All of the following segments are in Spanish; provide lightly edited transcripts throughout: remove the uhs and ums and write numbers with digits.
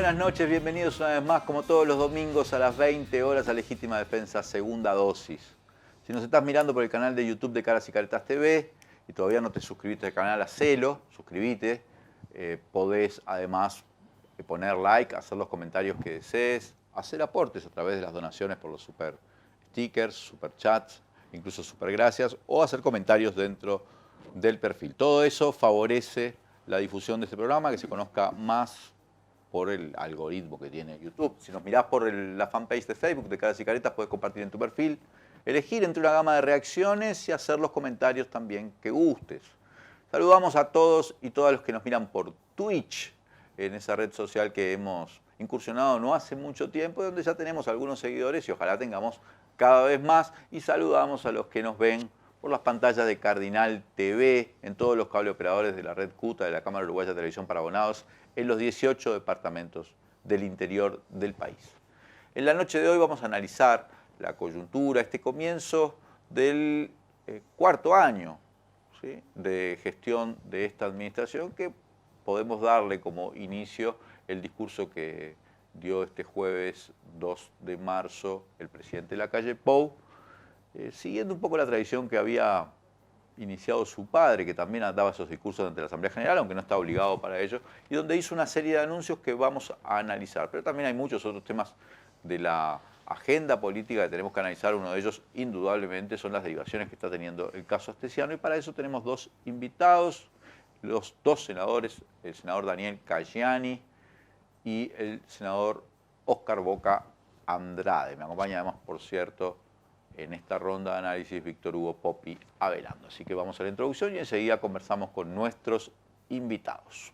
buenas noches, bienvenidos una vez más, como todos los domingos a las 20 horas a Legítima Defensa, segunda dosis. Si nos estás mirando por el canal de YouTube de Caras y Caretas TV y todavía no te suscribiste al canal, hacelo, suscríbete. Podés además poner like, hacer los comentarios que desees, hacer aportes a través de las donaciones por los super stickers, super chats, incluso super gracias, o hacer comentarios dentro del perfil. Todo eso favorece la difusión de este programa, que se conozca más por el algoritmo que tiene YouTube. Si nos mirás por la fanpage de Facebook de Caras y Caretas, puedes compartir en tu perfil, elegir entre una gama de reacciones y hacer los comentarios también que gustes. Saludamos a todos y todas los que nos miran por Twitch, en esa red social que hemos incursionado no hace mucho tiempo, donde ya tenemos algunos seguidores y ojalá tengamos cada vez más. Y saludamos a los que nos ven por las pantallas de Cardinal TV, en todos los cable operadores de la red CUTA de la Cámara Uruguaya de Televisión para Abonados, en los 18 departamentos del interior del país. En la noche de hoy vamos a analizar la coyuntura, este comienzo del cuarto año, ¿sí?, de gestión de esta administración, que podemos darle como inicio el discurso que dio este jueves 2 de marzo el presidente Lacalle Pou, siguiendo un poco la tradición que había iniciado su padre, que también daba esos discursos ante la Asamblea General, aunque no está obligado para ello, y donde hizo una serie de anuncios que vamos a analizar. Pero también hay muchos otros temas de la agenda política que tenemos que analizar. Uno de ellos, indudablemente, son las derivaciones que está teniendo el caso Astesiano, y para eso tenemos dos invitados, los dos senadores, el senador Daniel Caggiani y el senador Óscar Boca Andrade. Me acompaña además, por cierto, en esta ronda de análisis, Víctor Hugo Poppi Avelando. Así que vamos a la introducción y enseguida conversamos con nuestros invitados.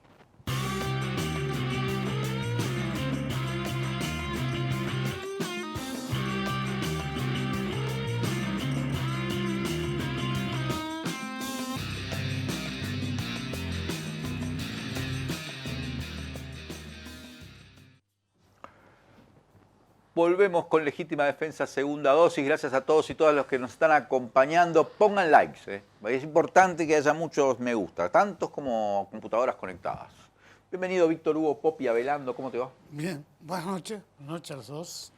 Volvemos con Legítima Defensa, segunda dosis. Gracias a todos y todas los que nos están acompañando. Pongan likes, Es importante que haya muchos me gusta, tantos como computadoras conectadas. Bienvenido, Víctor Hugo Poppi Avelando. ¿Cómo te va? Bien, buenas noches. Buenas noches a los dos.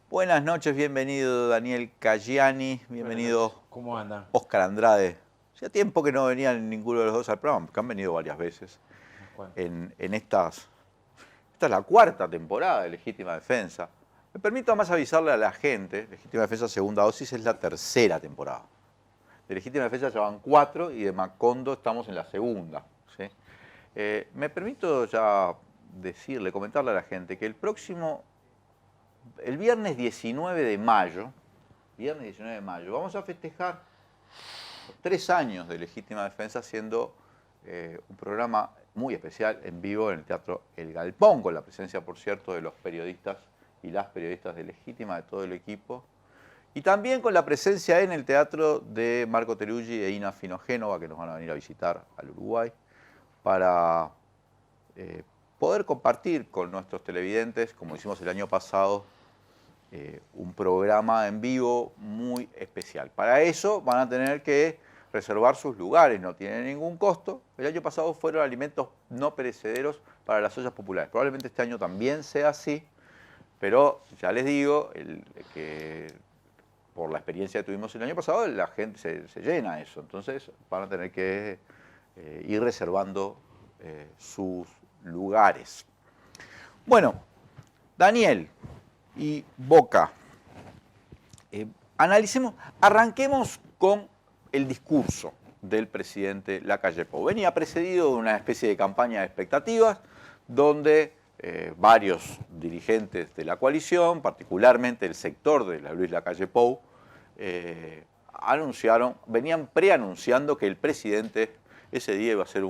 Buenas noches, bienvenido Daniel Caggiani. Bienvenido. ¿Cómo andan? Óscar Andrade. Hacía tiempo que no venían ninguno de los dos al programa, porque han venido varias veces. Esta es la cuarta temporada de Legítima Defensa. Me permito además avisarle a la gente, Legítima Defensa segunda dosis es la tercera temporada. De Legítima Defensa ya van 4 y de Macondo estamos en la segunda, ¿sí? Me permito ya comentarle a la gente que el viernes 19 de mayo, vamos a festejar 3 años de Legítima Defensa, haciendo un programa muy especial en vivo en el Teatro El Galpón, con la presencia, por cierto, de los periodistas y las periodistas de Legítima, de todo el equipo, y también con la presencia en el teatro de Marco Teruggi e Ina Finogénova, que nos van a venir a visitar al Uruguay, para poder compartir con nuestros televidentes, como hicimos el año pasado, un programa en vivo muy especial. Para eso van a tener que reservar sus lugares, no tienen ningún costo. El año pasado fueron alimentos no perecederos para las ollas populares. Probablemente este año también sea así, pero ya les digo que por la experiencia que tuvimos el año pasado, la gente se llena eso. Entonces van a tener que ir reservando sus lugares. Bueno, Daniel y Boca, arranquemos con el discurso del presidente Lacalle Pou. Venía precedido de una especie de campaña de expectativas donde varios dirigentes de la coalición, particularmente el sector de la Luis Lacalle Pou, venían preanunciando que el presidente ese día iba a hacer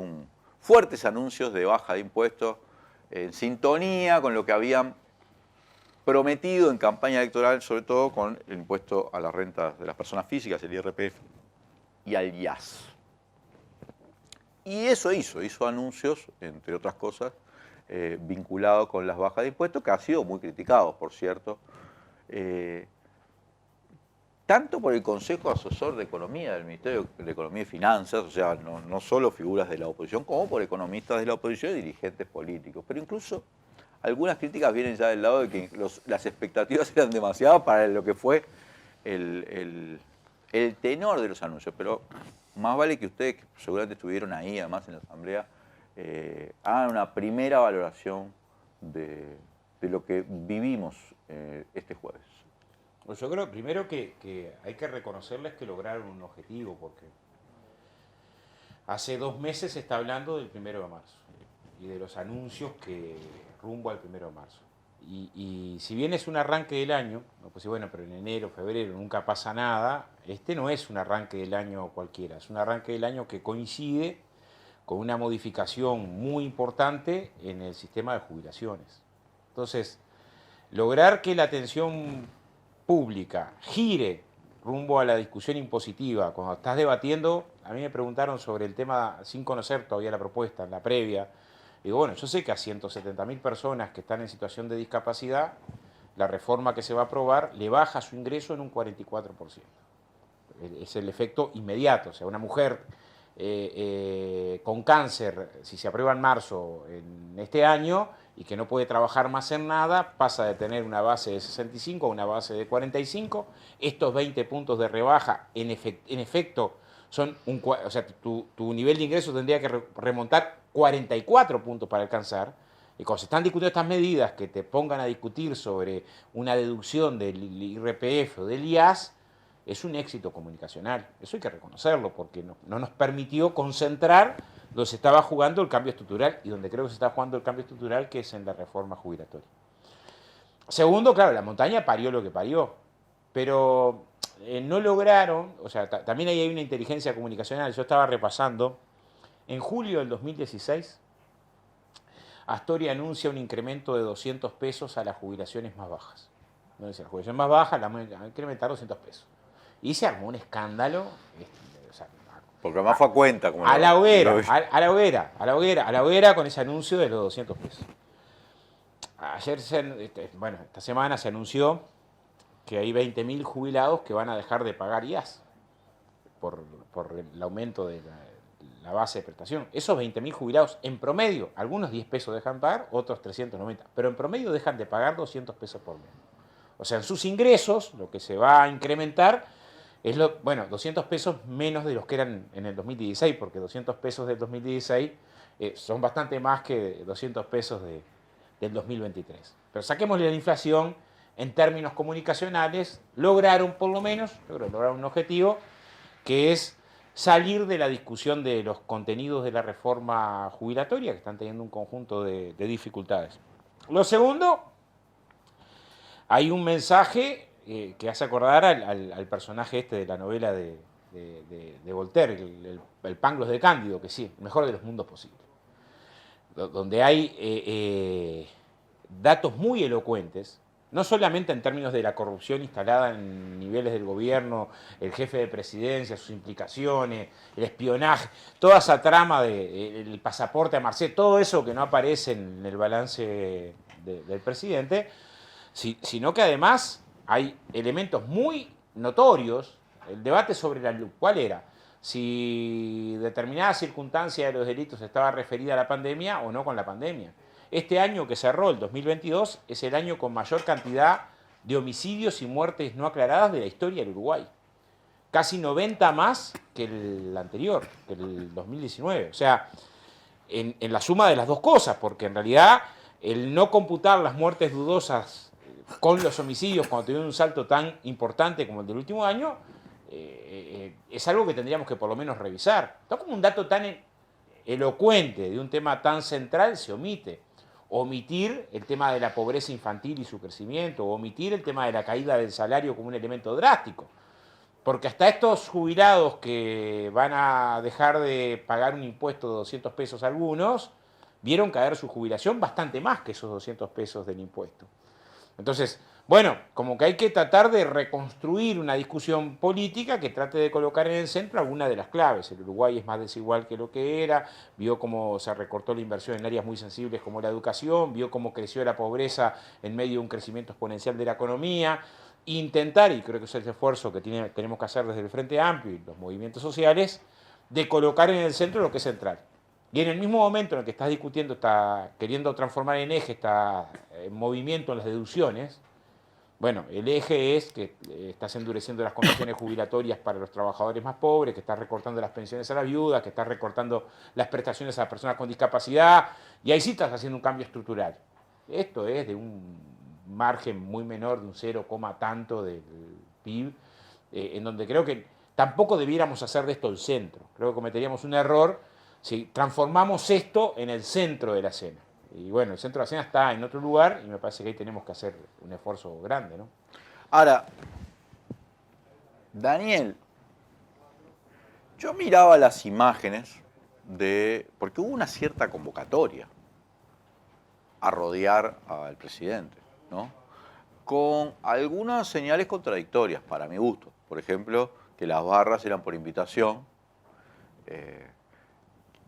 fuertes anuncios de baja de impuestos en sintonía con lo que habían prometido en campaña electoral, sobre todo con el impuesto a las rentas de las personas físicas, el IRPF, y al IAS. Y eso hizo anuncios, entre otras cosas, vinculados con las bajas de impuestos, que han sido muy criticados, por cierto, tanto por el Consejo Asesor de Economía del Ministerio de Economía y Finanzas, o sea, no solo figuras de la oposición, como por economistas de la oposición y dirigentes políticos. Pero incluso algunas críticas vienen ya del lado de que las expectativas eran demasiadas para lo que fue el tenor de los anuncios, pero más vale que ustedes, que seguramente estuvieron ahí además en la asamblea, hagan una primera valoración de lo que vivimos este jueves. Pues yo creo primero que hay que reconocerles que lograron un objetivo, porque hace 2 meses se está hablando del 1 de marzo y de los anuncios que rumbo al 1 de marzo. Y si bien es un arranque del año, pues bueno, pero en enero, febrero nunca pasa nada, este no es un arranque del año cualquiera, es un arranque del año que coincide con una modificación muy importante en el sistema de jubilaciones. Entonces, lograr que la atención pública gire rumbo a la discusión impositiva, cuando estás debatiendo, a mí me preguntaron sobre el tema sin conocer todavía la propuesta, en la previa. Digo, bueno, yo sé que a 170.000 personas que están en situación de discapacidad, la reforma que se va a aprobar le baja su ingreso en un 44%. Es el efecto inmediato. O sea, una mujer con cáncer, si se aprueba en marzo en este año y que no puede trabajar más en nada, pasa de tener una base de 65 a una base de 45. Estos 20 puntos de rebaja, en efecto, son o sea, tu nivel de ingreso tendría que remontar 44 puntos para alcanzar. Y cuando se están discutiendo estas medidas que te pongan a discutir sobre una deducción del IRPF o del IAS, es un éxito comunicacional. Eso hay que reconocerlo, porque no nos permitió concentrar donde se estaba jugando el cambio estructural y donde creo que se está jugando el cambio estructural, que es en la reforma jubilatoria. Segundo, claro, la montaña parió lo que parió, pero no lograron, o sea, también ahí hay una inteligencia comunicacional. Yo estaba repasando, en julio del 2016, Astoria anuncia un incremento de 200 pesos a las jubilaciones más bajas. No dice, la jubilación más baja la van a incrementar 200 pesos. Y se armó un escándalo. O sea, porque además fue a cuenta. Como a la hoguera con ese anuncio de los 200 pesos. Esta semana se anunció que hay 20.000 jubilados que van a dejar de pagar IAS por el aumento de la base de prestación. Esos 20.000 jubilados, en promedio, algunos 10 pesos dejan pagar, otros 390, pero en promedio dejan de pagar 200 pesos por mes. O sea, en sus ingresos, lo que se va a incrementar es 200 pesos menos de los que eran en el 2016, porque 200 pesos del 2016 son bastante más que 200 pesos del 2023. Pero saquémosle la inflación, en términos comunicacionales, lograron por lo menos, yo creo que lograron un objetivo, que es salir de la discusión de los contenidos de la reforma jubilatoria, que están teniendo un conjunto de dificultades. Lo segundo, hay un mensaje que hace acordar al personaje de la novela de Voltaire, el Pangloss de Cándido, que sí, el mejor de los mundos posibles, donde hay datos muy elocuentes, no solamente en términos de la corrupción instalada en niveles del gobierno, el jefe de presidencia, sus implicaciones, el espionaje, toda esa trama del pasaporte a Marcet, todo eso que no aparece en el balance del presidente, sino que además hay elementos muy notorios. El debate sobre cuál era, si determinada circunstancia de los delitos estaba referida a la pandemia o no con la pandemia. Este año que cerró, el 2022, es el año con mayor cantidad de homicidios y muertes no aclaradas de la historia del Uruguay. Casi 90 más que el anterior, que el 2019. O sea, en la suma de las dos cosas, porque en realidad el no computar las muertes dudosas con los homicidios cuando tuvieron un salto tan importante como el del último año, es algo que tendríamos que por lo menos revisar. Está como un dato tan elocuente de un tema tan central se omite. Omitir el tema de la pobreza infantil y su crecimiento, omitir el tema de la caída del salario como un elemento drástico. Porque hasta estos jubilados que van a dejar de pagar un impuesto de 200 pesos algunos, vieron caer su jubilación bastante más que esos 200 pesos del impuesto. Entonces, bueno, como que hay que tratar de reconstruir una discusión política que trate de colocar en el centro alguna de las claves. El Uruguay es más desigual que lo que era, vio cómo se recortó la inversión en áreas muy sensibles como la educación, vio cómo creció la pobreza en medio de un crecimiento exponencial de la economía. Intentar, y creo que es el esfuerzo que tenemos que hacer desde el Frente Amplio y los movimientos sociales, de colocar en el centro lo que es central. Y en el mismo momento en el que estás discutiendo, está queriendo transformar en eje, está en movimiento en las deducciones, bueno, el eje es que estás endureciendo las condiciones jubilatorias para los trabajadores más pobres, que estás recortando las pensiones a las viudas, que estás recortando las prestaciones a las personas con discapacidad, y ahí sí estás haciendo un cambio estructural. Esto es de un margen muy menor, de un 0, tanto del PIB, en donde creo que tampoco debiéramos hacer de esto el centro. Creo que cometeríamos un error si transformamos esto en el centro de la escena. Y bueno, el centro de la escena está en otro lugar y me parece que ahí tenemos que hacer un esfuerzo grande, ¿no? Ahora, Daniel, yo miraba las imágenes porque hubo una cierta convocatoria a rodear al presidente, ¿no? Con algunas señales contradictorias para mi gusto. Por ejemplo, que las barras eran por invitación,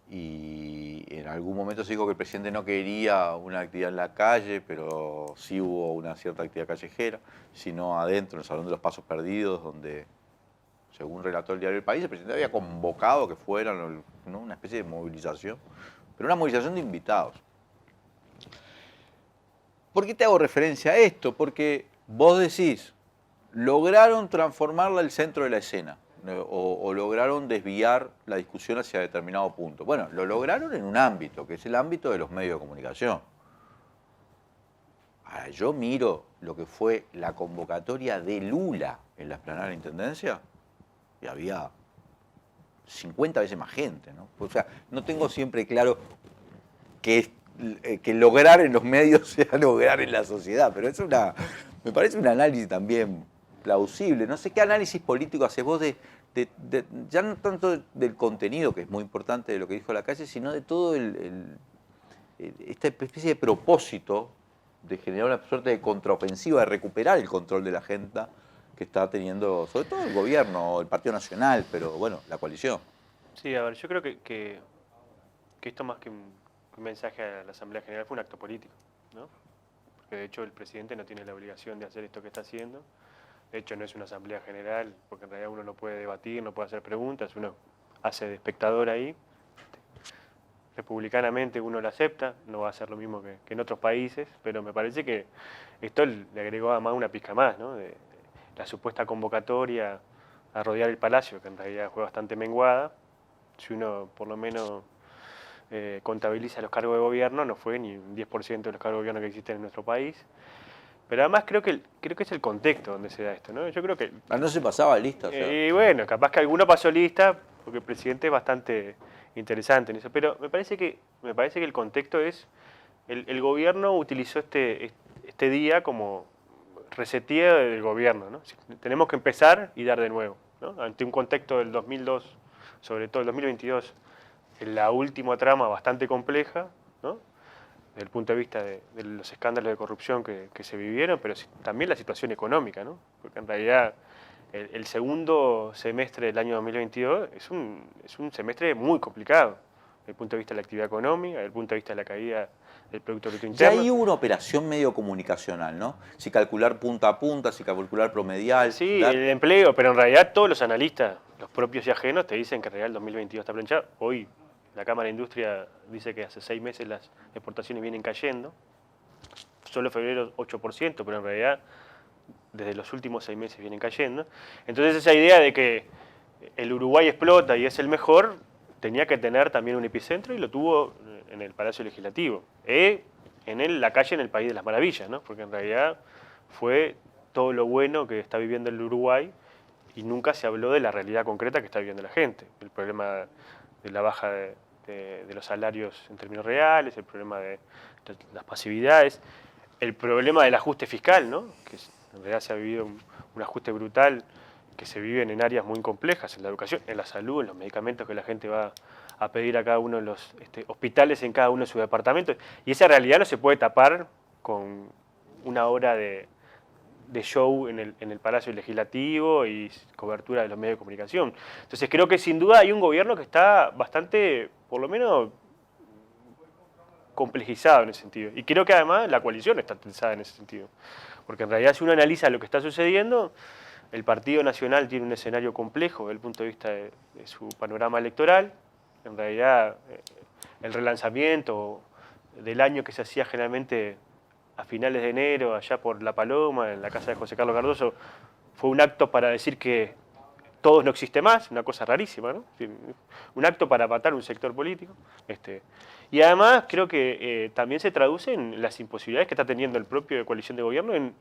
y en algún momento se dijo que el presidente no quería una actividad en la calle, pero sí hubo una cierta actividad callejera, sino adentro, en el Salón de los Pasos Perdidos, donde, según relató el diario El País, el presidente había convocado que fueran, ¿no?, una especie de movilización, pero una movilización de invitados. ¿Por qué te hago referencia a esto? Porque vos decís, lograron transformarla el centro de la escena, o lograron desviar la discusión hacia determinado punto. Bueno, lo lograron en un ámbito, que es el ámbito de los medios de comunicación. Ahora, yo miro lo que fue la convocatoria de Lula en la explanada de la Intendencia, y había 50 veces más gente, ¿no? O sea, no tengo siempre claro que lograr en los medios sea lograr en la sociedad, pero me parece un análisis también plausible. No sé qué análisis político haces vos ya no tanto del contenido, que es muy importante de lo que dijo Lacalle, sino de todo esta especie de propósito de generar una suerte de contraofensiva, de recuperar el control de la agenda que está teniendo, sobre todo el gobierno, el Partido Nacional, pero bueno, la coalición. Sí, a ver, yo creo que esto más que un mensaje a la Asamblea General fue un acto político, ¿no? Porque de hecho el presidente no tiene la obligación de hacer esto que está haciendo. De hecho no es una Asamblea General, porque en realidad uno no puede debatir, no puede hacer preguntas, uno hace de espectador ahí. Republicanamente uno lo acepta, no va a ser lo mismo que en otros países, pero me parece que esto le agregó además una pizca más, ¿no? De la supuesta convocatoria a rodear el Palacio, que en realidad fue bastante menguada. Si uno por lo menos contabiliza los cargos de gobierno, no fue ni un 10% de los cargos de gobierno que existen en nuestro país. Pero además creo que es el contexto donde se da esto, ¿no? Yo creo que... No se pasaba lista. O sea. Y bueno, capaz que alguno pasó lista, porque el presidente es bastante interesante en eso. Pero me parece que el contexto es... El gobierno utilizó este día como resetía del gobierno, ¿no? Tenemos que empezar y dar de nuevo, ¿no? Ante un contexto del 2002, sobre todo el 2022, en la última trama bastante compleja, ¿no? Desde el punto de vista de los escándalos de corrupción que se vivieron, pero también la situación económica, ¿no? Porque en realidad el segundo semestre del año 2022 es un semestre muy complicado, desde el punto de vista de la actividad económica, desde el punto de vista de la caída del Producto Bruto Interno. Ya ahí hubo una operación medio comunicacional, ¿no? Si calcular punta a punta, si calcular promedial. Sí, el empleo, pero en realidad todos los analistas, los propios y ajenos, te dicen que en realidad el 2022 está planchado. Hoy la Cámara de Industria dice que hace 6 meses las exportaciones vienen cayendo, solo febrero 8%, pero en realidad desde los últimos 6 meses vienen cayendo. Entonces esa idea de que el Uruguay explota y es el mejor, tenía que tener también un epicentro y lo tuvo en el Palacio Legislativo, la calle en el País de las Maravillas, ¿no? Porque en realidad fue todo lo bueno que está viviendo el Uruguay y nunca se habló de la realidad concreta que está viviendo la gente, el problema de la baja de los salarios en términos reales, el problema de las pasividades, el problema del ajuste fiscal, ¿no? Que en realidad se ha vivido un ajuste brutal que se vive en áreas muy complejas, en la educación, en la salud, en los medicamentos que la gente va a pedir a cada uno de los hospitales en cada uno de sus departamentos. Y esa realidad no se puede tapar con una hora de show en el Palacio Legislativo y cobertura de los medios de comunicación. Entonces creo que sin duda hay un gobierno que está bastante, por lo menos, complejizado en ese sentido. Y creo que además la coalición está tensada en ese sentido. Porque en realidad si uno analiza lo que está sucediendo, el Partido Nacional tiene un escenario complejo desde el punto de vista de su panorama electoral. En realidad el relanzamiento del año que se hacía generalmente a finales de enero, allá por La Paloma, en la casa de José Carlos Cardoso, fue un acto para decir que Todos no existe más, una cosa rarísima, ¿no? Un acto para matar un sector político. Y además creo que también se traduce en las imposibilidades que está teniendo el propio coalición de gobierno en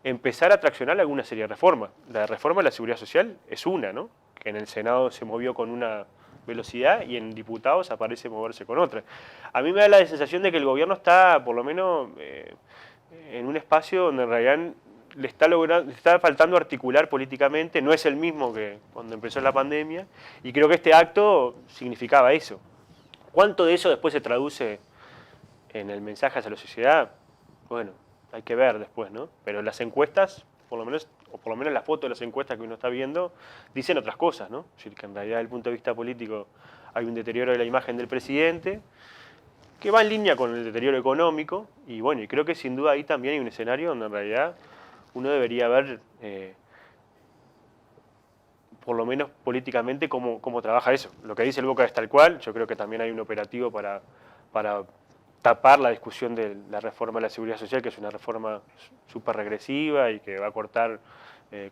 empezar a traccionar alguna serie de reformas. La reforma de la seguridad social es una, ¿no? Que en el Senado se movió con una velocidad y en diputados aparece moverse con otra. A mí me da la sensación de que el gobierno está, por lo menos, en un espacio donde en realidad le está faltando articular políticamente, no es el mismo que cuando empezó la pandemia, y creo que este acto significaba eso. ¿Cuánto de eso después se traduce en el mensaje hacia la sociedad? Bueno, hay que ver después, ¿no? Pero las encuestas, por lo menos las fotos de las encuestas que uno está viendo, dicen otras cosas, ¿no? Es decir, que en realidad desde el punto de vista político hay un deterioro de la imagen del presidente, que va en línea con el deterioro económico, y bueno, y creo que sin duda ahí también hay un escenario donde en realidad uno debería ver, por lo menos políticamente, cómo trabaja eso. Lo que dice el Boca es tal cual, yo creo que también hay un operativo para tapar la discusión de la reforma de la seguridad social, que es una reforma súper regresiva y que va a cortar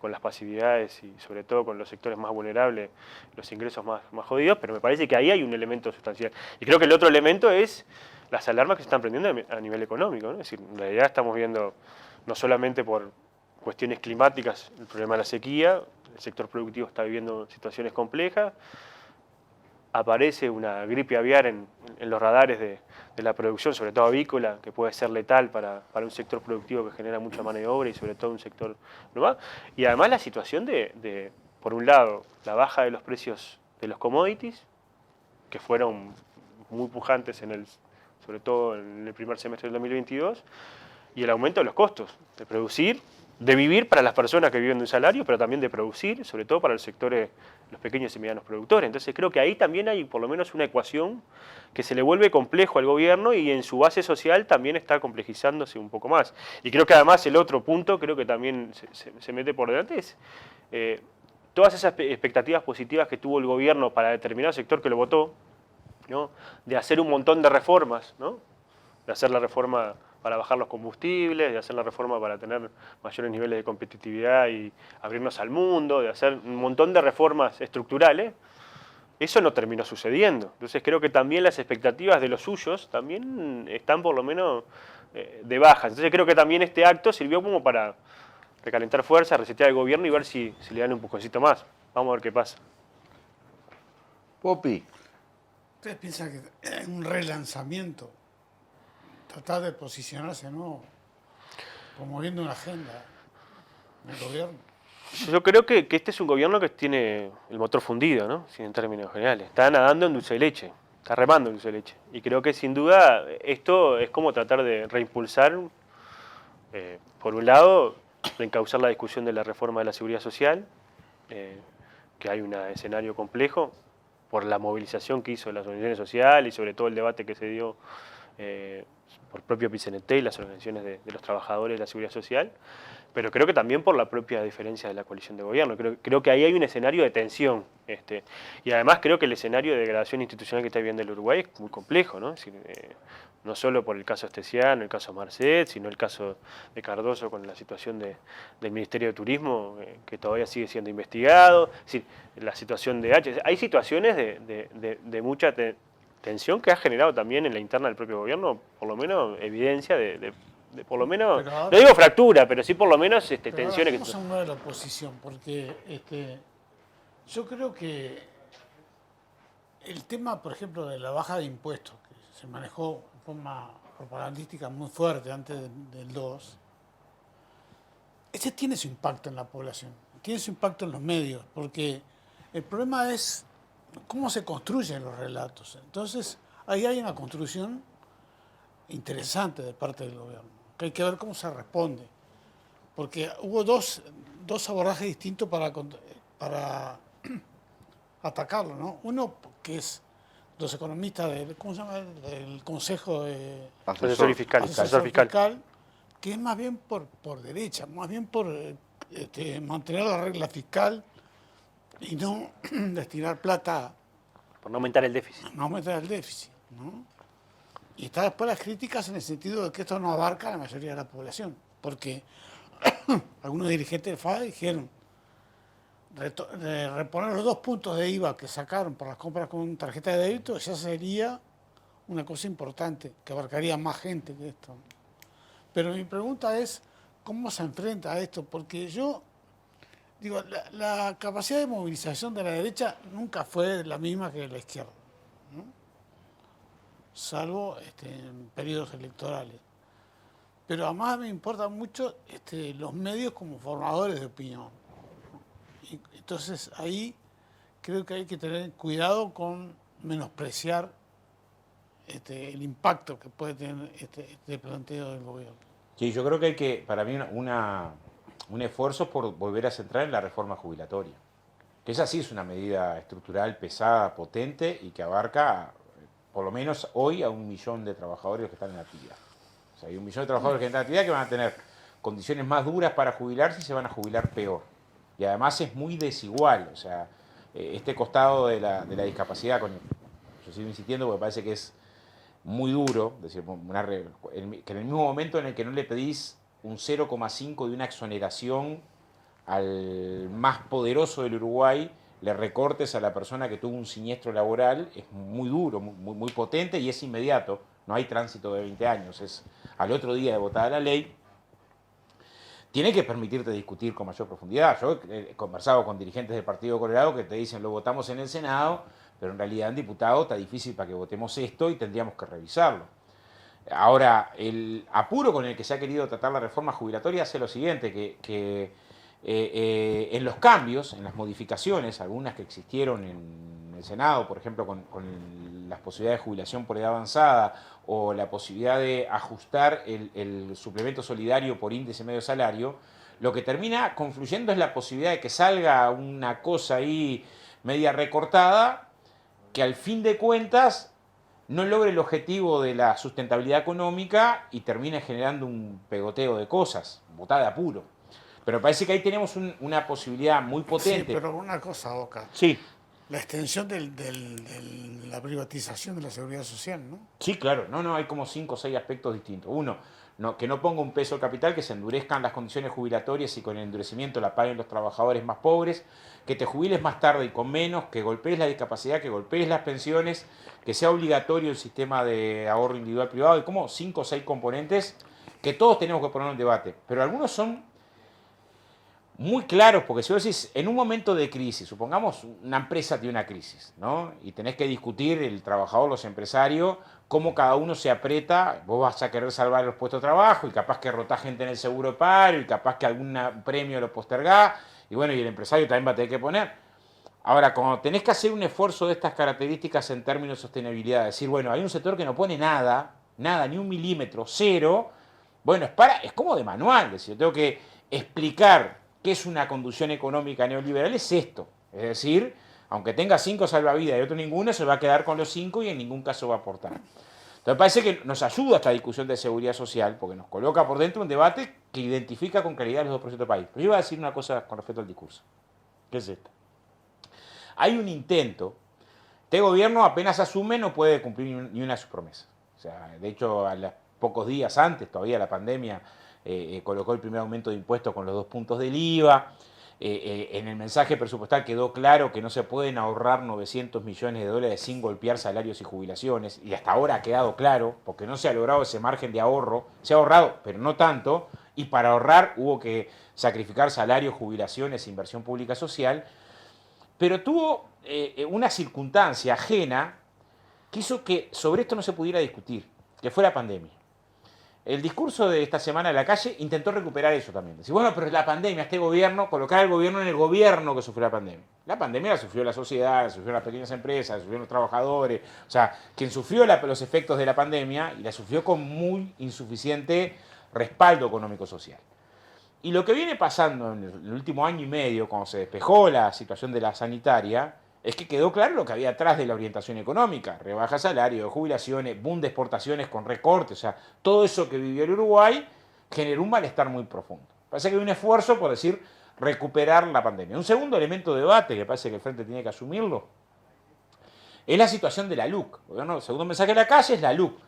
con las pasividades y sobre todo con los sectores más vulnerables los ingresos más jodidos, pero me parece que ahí hay un elemento sustancial. Y creo que el otro elemento es las alarmas que se están prendiendo a nivel económico, ¿no? Es decir, en realidad estamos viendo, no solamente por cuestiones climáticas, el problema de la sequía, el sector productivo está viviendo situaciones complejas, aparece una gripe aviar en los radares de la producción, sobre todo avícola, que puede ser letal para un sector productivo que genera mucha mano de obra y sobre todo un sector global. Y además la situación de, por un lado, la baja de los precios de los commodities, que fueron muy pujantes sobre todo en el primer semestre del 2022, y el aumento de los costos de producir, de vivir para las personas que viven de un salario, pero también de producir, sobre todo para el sector de los pequeños y medianos productores. Entonces creo que ahí también hay por lo menos una ecuación que se le vuelve complejo al gobierno y en su base social también está complejizándose un poco más. Y creo que además el otro punto, creo que también se mete por delante, es todas esas expectativas positivas que tuvo el gobierno para determinado sector que lo votó, ¿no? De hacer un montón de reformas, ¿no? De hacer la reforma para bajar los combustibles, de hacer la reforma para tener mayores niveles de competitividad y abrirnos al mundo, de hacer un montón de reformas estructurales, eso no terminó sucediendo. Entonces creo que también las expectativas de los suyos también están por lo menos de baja. Entonces creo que también este acto sirvió como para recalentar fuerza, resetear el gobierno y ver si le dan un empujoncito más. Vamos a ver qué pasa. Popi. ¿Ustedes piensan que es un relanzamiento? Tratar de posicionarse, ¿no? Promoviendo una agenda en el gobierno. Yo creo que este es un gobierno que tiene el motor fundido, ¿no? En términos generales. Está nadando en dulce de leche, está remando en dulce de leche. Y creo que sin duda esto es como tratar de reimpulsar, por un lado, de encauzar la discusión de la reforma de la seguridad social, que hay un escenario complejo por la movilización que hizo las organizaciones sociales y sobre todo el debate que se dio por el propio PCNT y las organizaciones de los trabajadores de la seguridad social, pero creo que también por la propia diferencia de la coalición de gobierno. Creo que ahí hay un escenario de tensión. Y además creo que el escenario de degradación institucional que está viviendo el Uruguay es muy complejo, ¿no? Es decir, no solo por el caso Esteciano, el caso Marcet, sino el caso de Cardoso con la situación del Ministerio de Turismo, que todavía sigue siendo investigado, es decir, la situación de H. Hay situaciones de mucha tensión que ha generado también en la interna del propio gobierno, por lo menos evidencia de por lo menos, Pero ahora, no digo fractura, pero sí por lo menos tensiones que... Vamos a hablar de la oposición, porque yo creo que el tema, por ejemplo, de la baja de impuestos, que se manejó de forma propagandística muy fuerte antes del 2, ese tiene su impacto en la población, tiene su impacto en los medios, porque el problema es cómo se construyen los relatos. Entonces, ahí hay una construcción interesante de parte del gobierno, que hay que ver cómo se responde, porque hubo dos abordajes distintos para atacarlo, ¿no? Uno que es los economistas ¿cómo se llama? Del Consejo de Asesor Fiscal, que es más bien por derecha, más bien por mantener la regla fiscal y no destinar plata. por no aumentar el déficit. No aumentar el déficit. ¿no? Y está después las críticas en el sentido de que esto no abarca a la mayoría de la población, porque algunos dirigentes del FA dijeron reponer los 2 puntos de IVA que sacaron por las compras con tarjeta de débito ya sería una cosa importante, que abarcaría más gente que esto. Pero mi pregunta es, ¿cómo se enfrenta a esto? Porque yo digo, la capacidad de movilización de la derecha nunca fue la misma que de la izquierda, ¿no? Salvo en periodos electorales. Pero además me importan mucho los medios como formadores de opinión. Y entonces ahí creo que hay que tener cuidado con menospreciar el impacto que puede tener este planteo del gobierno. Sí, yo creo que hay que, para mí, un esfuerzo por volver a centrar en la reforma jubilatoria. Que esa sí es una medida estructural pesada, potente y que abarca, por lo menos hoy, a 1 millón de trabajadores que están en actividad. O sea, hay 1 millón de trabajadores que están en actividad que van a tener condiciones más duras para jubilarse y se van a jubilar peor. Y además es muy desigual. O sea, este costado de la discapacidad, yo sigo insistiendo porque parece que es muy duro, es decir, que en el mismo momento en el que no le pedís un 0,5 de una exoneración al más poderoso del Uruguay, le recortes a la persona que tuvo un siniestro laboral, es muy duro, muy potente y es inmediato. No hay tránsito de 20 años, es al otro día de votada la ley. Tiene que permitirte discutir con mayor profundidad. Yo he conversado con dirigentes del Partido Colorado que te dicen lo votamos en el Senado, pero en realidad en diputado está difícil para que votemos esto y tendríamos que revisarlo. Ahora, el apuro con el que se ha querido tratar la reforma jubilatoria hace lo siguiente, que en los cambios, en las modificaciones, algunas que existieron en el Senado, por ejemplo, con las posibilidades de jubilación por edad avanzada o la posibilidad de ajustar el suplemento solidario por índice medio salario, lo que termina confluyendo es la posibilidad de que salga una cosa ahí media recortada que al fin de cuentas no logre el objetivo de la sustentabilidad económica y termine generando un pegoteo de cosas, botada de apuro. Pero parece que ahí tenemos una posibilidad muy potente. Sí, pero una cosa, Boca. Sí. La extensión de la privatización de la seguridad social, ¿no? Sí, claro. No, hay como 5 o 6 aspectos distintos. Uno, que no ponga un peso al capital, que se endurezcan las condiciones jubilatorias y con el endurecimiento la paguen los trabajadores más pobres, que te jubiles más tarde y con menos, que golpees la discapacidad, que golpees las pensiones, que sea obligatorio el sistema de ahorro individual privado. Hay como 5 o 6 componentes que todos tenemos que poner en debate. Pero algunos son muy claros, porque si vos decís, en un momento de crisis, supongamos una empresa tiene una crisis, ¿no? Y tenés que discutir el trabajador, los empresarios, cómo cada uno se aprieta, vos vas a querer salvar los puestos de trabajo y capaz que rotás gente en el seguro de paro y capaz que algún premio lo postergás y bueno, y el empresario también va a tener que poner. Ahora, cuando tenés que hacer un esfuerzo de estas características en términos de sostenibilidad, decir, bueno, hay un sector que no pone nada, ni 1 milímetro, 0, bueno, es como de manual, es decir, yo tengo que explicar qué es una conducción económica neoliberal, es esto. Es decir, aunque tenga 5 salvavidas y otro ninguno, se va a quedar con los 5 y en ningún caso va a aportar. Entonces parece que nos ayuda esta discusión de seguridad social, porque nos coloca por dentro un debate que identifica con claridad los dos proyectos de país. Pero yo iba a decir una cosa con respecto al discurso, que es esta. Hay un intento, este gobierno apenas asume no puede cumplir ni una de sus promesas. O sea, de hecho, a los pocos días antes, todavía la pandemia, colocó el primer aumento de impuestos con los 2 puntos del IVA. En el mensaje presupuestal quedó claro que no se pueden ahorrar 900 millones de dólares sin golpear salarios y jubilaciones. Y hasta ahora ha quedado claro, porque no se ha logrado ese margen de ahorro. Se ha ahorrado, pero no tanto. Y para ahorrar hubo que sacrificar salarios, jubilaciones, inversión pública social. Pero tuvo una circunstancia ajena que hizo que sobre esto no se pudiera discutir, que fue la pandemia. El discurso de esta semana en la calle intentó recuperar eso también. Decir, bueno, pero es la pandemia, este gobierno, colocar al gobierno en el gobierno que sufrió la pandemia. La pandemia la sufrió la sociedad, la sufrió las pequeñas empresas, la sufrieron los trabajadores. O sea, quien sufrió los efectos de la pandemia y la sufrió con muy insuficiente respaldo económico-social. Y lo que viene pasando en el último año y medio, cuando se despejó la situación de la sanitaria, es que quedó claro lo que había atrás de la orientación económica. Rebaja salario, jubilaciones, boom de exportaciones con recortes. O sea, todo eso que vivió el Uruguay generó un malestar muy profundo. Parece que hay un esfuerzo por decir recuperar la pandemia. Un segundo elemento de debate que parece que el Frente tiene que asumirlo es la situación de la LUC. Bueno, el segundo mensaje de la calle es la LUC.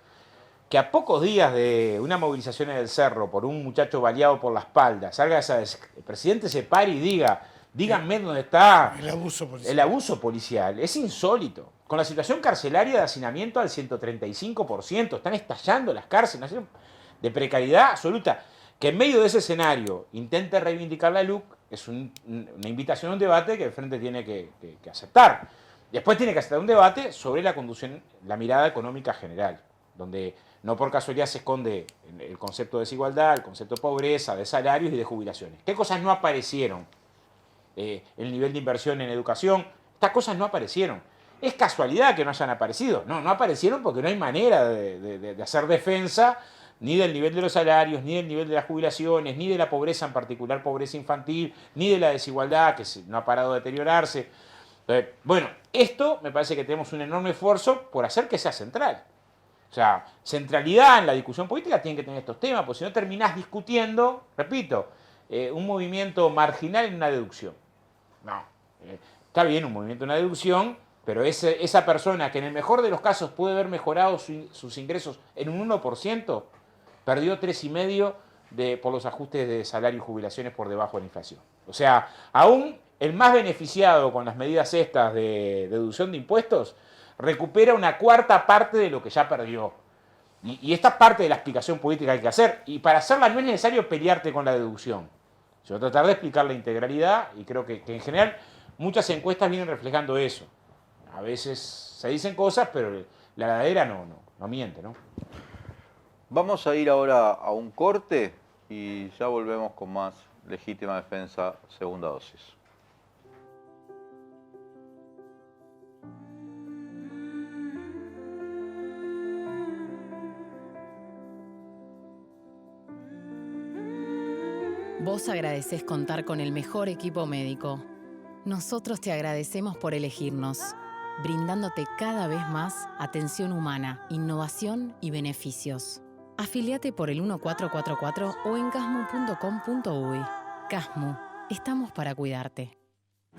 Que a pocos días de una movilización en el Cerro por un muchacho baleado por la espalda, el presidente se pare y díganme dónde está el abuso policial. Es insólito. Con la situación carcelaria de hacinamiento al 135%, están estallando las cárceles, de precariedad absoluta. Que en medio de ese escenario intente reivindicar la LUC es una invitación a un debate que el Frente tiene que aceptar. Después tiene que aceptar un debate sobre la conducción, la mirada económica general, donde no por casualidad se esconde el concepto de desigualdad, el concepto de pobreza, de salarios y de jubilaciones. ¿Qué cosas no aparecieron? El nivel de inversión en educación. Estas cosas no aparecieron. ¿Es casualidad que no hayan aparecido? No, no aparecieron porque no hay manera de hacer defensa ni del nivel de los salarios, ni del nivel de las jubilaciones, ni de la pobreza, en particular pobreza infantil, ni de la desigualdad que no ha parado de deteriorarse. Entonces, bueno, esto me parece que tenemos un enorme esfuerzo por hacer que sea central. O sea, centralidad en la discusión política tienen que tener estos temas, porque si no terminás discutiendo, repito, un movimiento marginal en una deducción. No, está bien un movimiento en una deducción, pero esa persona que en el mejor de los casos puede haber mejorado sus ingresos en un 1%, perdió 3,5% por los ajustes de salario y jubilaciones por debajo de la inflación. O sea, aún el más beneficiado con las medidas estas de deducción de impuestos recupera una cuarta parte de lo que ya perdió. Y esta es parte de la explicación política que hay que hacer. Y para hacerla no es necesario pelearte con la deducción. Yo voy a tratar de explicar la integralidad y creo que en general muchas encuestas vienen reflejando eso. A veces se dicen cosas, pero la verdadera no miente, ¿no? Vamos a ir ahora a un corte y ya volvemos con más Legítima Defensa, segunda dosis. Vos agradecés contar con el mejor equipo médico. Nosotros te agradecemos por elegirnos, brindándote cada vez más atención humana, innovación y beneficios. Afiliate por el 1444 o en casmu.com.uy. Casmu, estamos para cuidarte.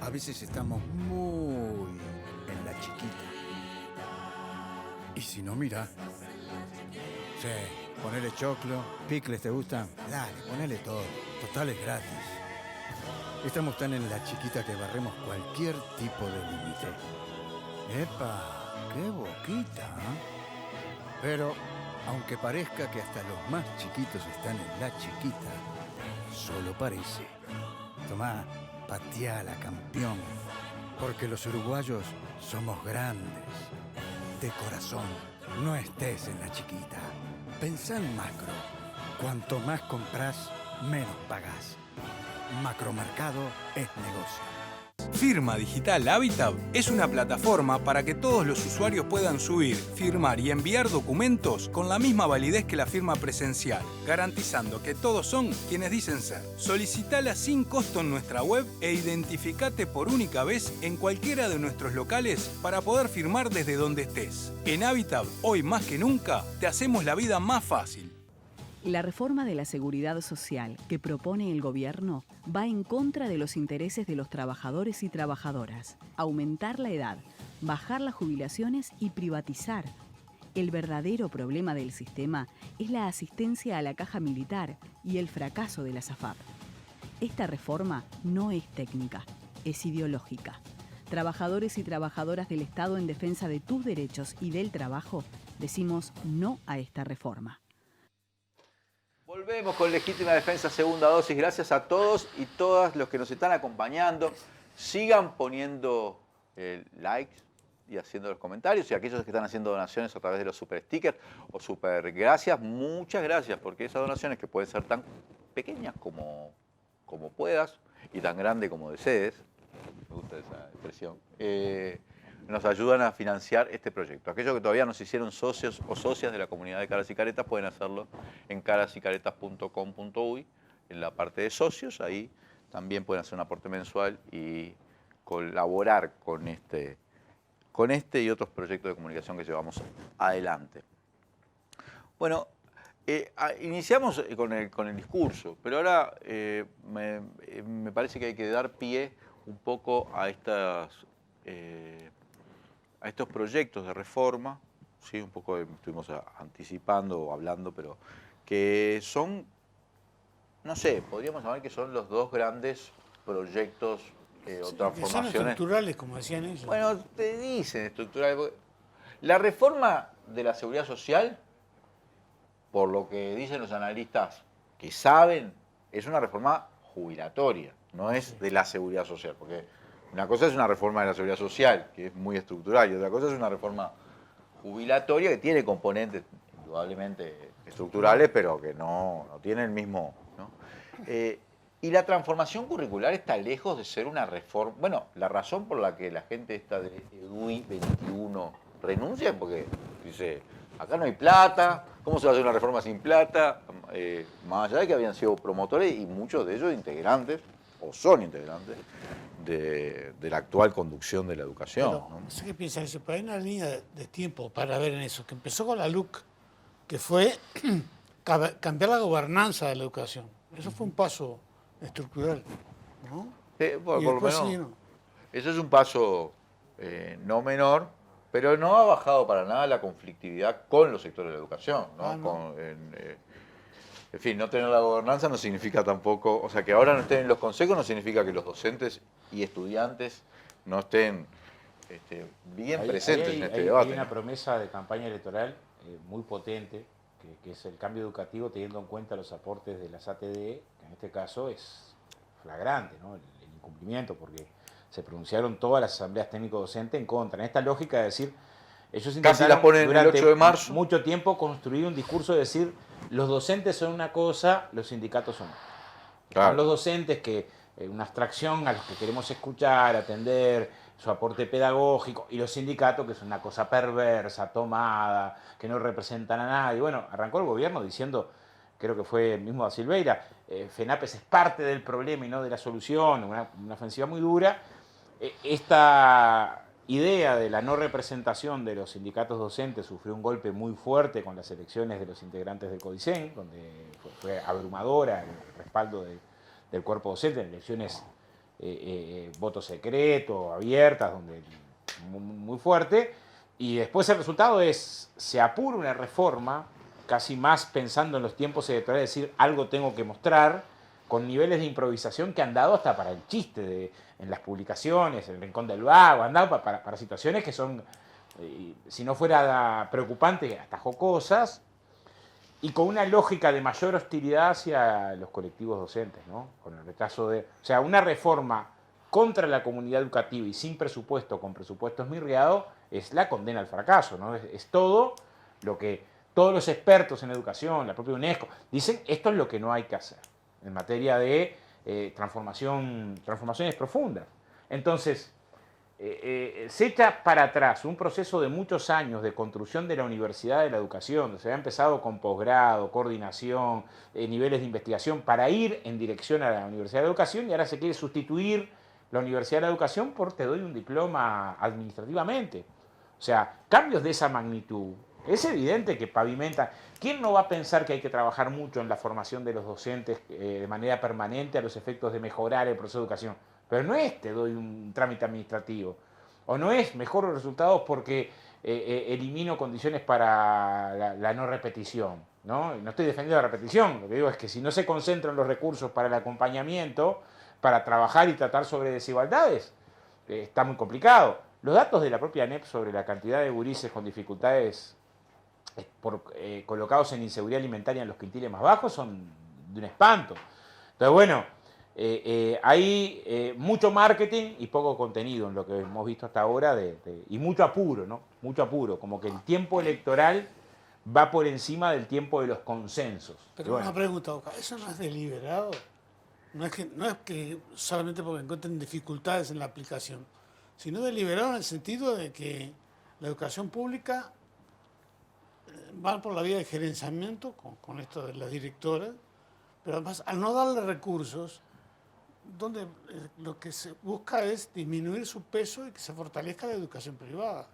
A veces estamos muy en la chiquita. Y si no, mira. Sí, ponele choclo, picles, ¿te gustan? Dale, ponele todo. Total es gratis. Estamos tan en la chiquita que barremos cualquier tipo de límite. ¡Epa! ¡Qué boquita! ¿Eh? Pero, aunque parezca que hasta los más chiquitos están en la chiquita, solo parece. Tomá, pateala, campeón. Porque los uruguayos somos grandes. De corazón, no estés en la chiquita. Pensá en macro. Cuanto más compras, menos pagás. Macromercado es negocio. Firma Digital Habitat es una plataforma para que todos los usuarios puedan subir, firmar y enviar documentos con la misma validez que la firma presencial, garantizando que todos son quienes dicen ser. Solicitala sin costo en nuestra web e identificate por única vez en cualquiera de nuestros locales para poder firmar desde donde estés. En Habitat, hoy más que nunca, te hacemos la vida más fácil. La reforma de la seguridad social que propone el gobierno va en contra de los intereses de los trabajadores y trabajadoras. Aumentar la edad, bajar las jubilaciones y privatizar. El verdadero problema del sistema es la asistencia a la caja militar y el fracaso de la SAFAP. Esta reforma no es técnica, es ideológica. Trabajadores y trabajadoras del Estado en defensa de tus derechos y del trabajo, decimos no a esta reforma. Volvemos con Legítima Defensa, segunda dosis. Gracias a todos y todas los que nos están acompañando. Sigan poniendo likes y haciendo los comentarios. Y aquellos que están haciendo donaciones a través de los super stickers o super gracias, muchas gracias. Porque esas donaciones, que pueden ser tan pequeñas como puedas y tan grandes como desees, me gusta esa expresión, nos ayudan a financiar este proyecto. Aquellos que todavía no se hicieron socios o socias de la comunidad de Caras y Caretas pueden hacerlo en carasycaretas.com.uy, en la parte de socios. Ahí también pueden hacer un aporte mensual y colaborar con este y otros proyectos de comunicación que llevamos adelante. Bueno, iniciamos con el discurso, pero ahora me parece que hay que dar pie un poco a estas a estos proyectos de reforma, sí, un poco estuvimos anticipando o hablando, pero que son, no sé, podríamos llamar que son los dos grandes proyectos o Que son transformaciones. estructurales, como decían ellos. Bueno, te dicen estructurales. La reforma de la seguridad social, por lo que dicen los analistas que saben, es una reforma jubilatoria, no es de la seguridad social, porque una cosa es una reforma de la seguridad social, que es muy estructural, y otra cosa es una reforma jubilatoria que tiene componentes indudablemente estructurales, pero que no tiene el mismo, ¿no? Y la transformación curricular está lejos de ser una reforma. Bueno, la razón por la que la gente esta de EDUI 21 renuncia es porque dice, acá no hay plata, ¿cómo se va a hacer una reforma sin plata? Más allá de que habían sido promotores y muchos de ellos integrantes, o son integrantes, de la actual conducción de la educación. Pero, ¿no? no sé qué piensan eso, pero hay una línea de tiempo para ver en eso, que empezó con la LUC, que fue cambiar la gobernanza de la educación. Eso fue un paso estructural, ¿no? Por Y lo después menos, siguieron. eso es un paso no menor, pero no ha bajado para nada la conflictividad con los sectores de la educación. ¿no? No. En fin, no tener la gobernanza no significa tampoco, o sea, que ahora no estén en los consejos no significa que los docentes y estudiantes no estén bien presentes en este debate. Hay una promesa de campaña electoral muy potente, que es el cambio educativo teniendo en cuenta los aportes de las ATD, que en este caso es flagrante, ¿no? El incumplimiento, porque se pronunciaron todas las asambleas técnico-docentes en contra. En esta lógica de decir, ellos Casi la ponen el durante 8 de marzo. mucho tiempo construir un discurso de decir, los docentes son una cosa, los sindicatos son otra. Claro. Son los docentes que una abstracción a los que queremos escuchar, atender, su aporte pedagógico, y los sindicatos que son una cosa perversa, tomada, que no representan a nadie. Bueno, arrancó el gobierno diciendo, creo que fue el mismo Da Silveira, FENAPES es parte del problema y no de la solución, una ofensiva muy dura. Esta idea de la no representación de los sindicatos docentes sufrió un golpe muy fuerte con las elecciones de los integrantes del CODICEN, donde fue abrumadora el respaldo del cuerpo docente en elecciones voto secreto, abiertas, donde muy fuerte. Y después el resultado es, se apura una reforma, casi más pensando en los tiempos electorales, es decir, algo tengo que mostrar, con niveles de improvisación que han dado hasta para el chiste en las publicaciones, en el Rincón del Vago, han dado para situaciones que son, si no fuera preocupante, hasta jocosas, y con una lógica de mayor hostilidad hacia los colectivos docentes, ¿no? Con el retraso de... O sea, una reforma contra la comunidad educativa y sin presupuesto, con presupuesto esmirriado, es la condena al fracaso, ¿no? Es todo lo que todos los expertos en educación, la propia UNESCO, dicen, esto es lo que no hay que hacer en materia de transformaciones profundas. Entonces, se echa para atrás un proceso de muchos años de construcción de la universidad de la educación, se había empezado con posgrado, coordinación, niveles de investigación para ir en dirección a la universidad de la educación, y ahora se quiere sustituir la universidad de la educación por te doy un diploma administrativamente. O sea, cambios de esa magnitud. Es evidente que pavimentan. ¿Quién no va a pensar que hay que trabajar mucho en la formación de los docentes de manera permanente a los efectos de mejorar el proceso de educación? Pero no es te doy un trámite administrativo, o no es mejoro los resultados porque elimino condiciones para la no repetición, ¿no? No estoy defendiendo la repetición, lo que digo es que si no se concentran los recursos para el acompañamiento, para trabajar y tratar sobre desigualdades, está muy complicado. Los datos de la propia ANEP sobre la cantidad de gurises con dificultades colocados en inseguridad alimentaria en los quintiles más bajos son de un espanto. Entonces, bueno, hay mucho marketing y poco contenido en lo que hemos visto hasta ahora y mucho apuro, ¿no? Mucho apuro, como que el tiempo electoral va por encima del tiempo de los consensos. Pero bueno, una pregunta, Oscar, ¿eso no es deliberado? No es que solamente porque encuentren dificultades en la aplicación, sino deliberado en el sentido de que la educación pública va por la vía de gerenciamiento, con esto de las directoras, pero además al no darle recursos, donde lo que se busca es disminuir su peso y que se fortalezca la educación privada.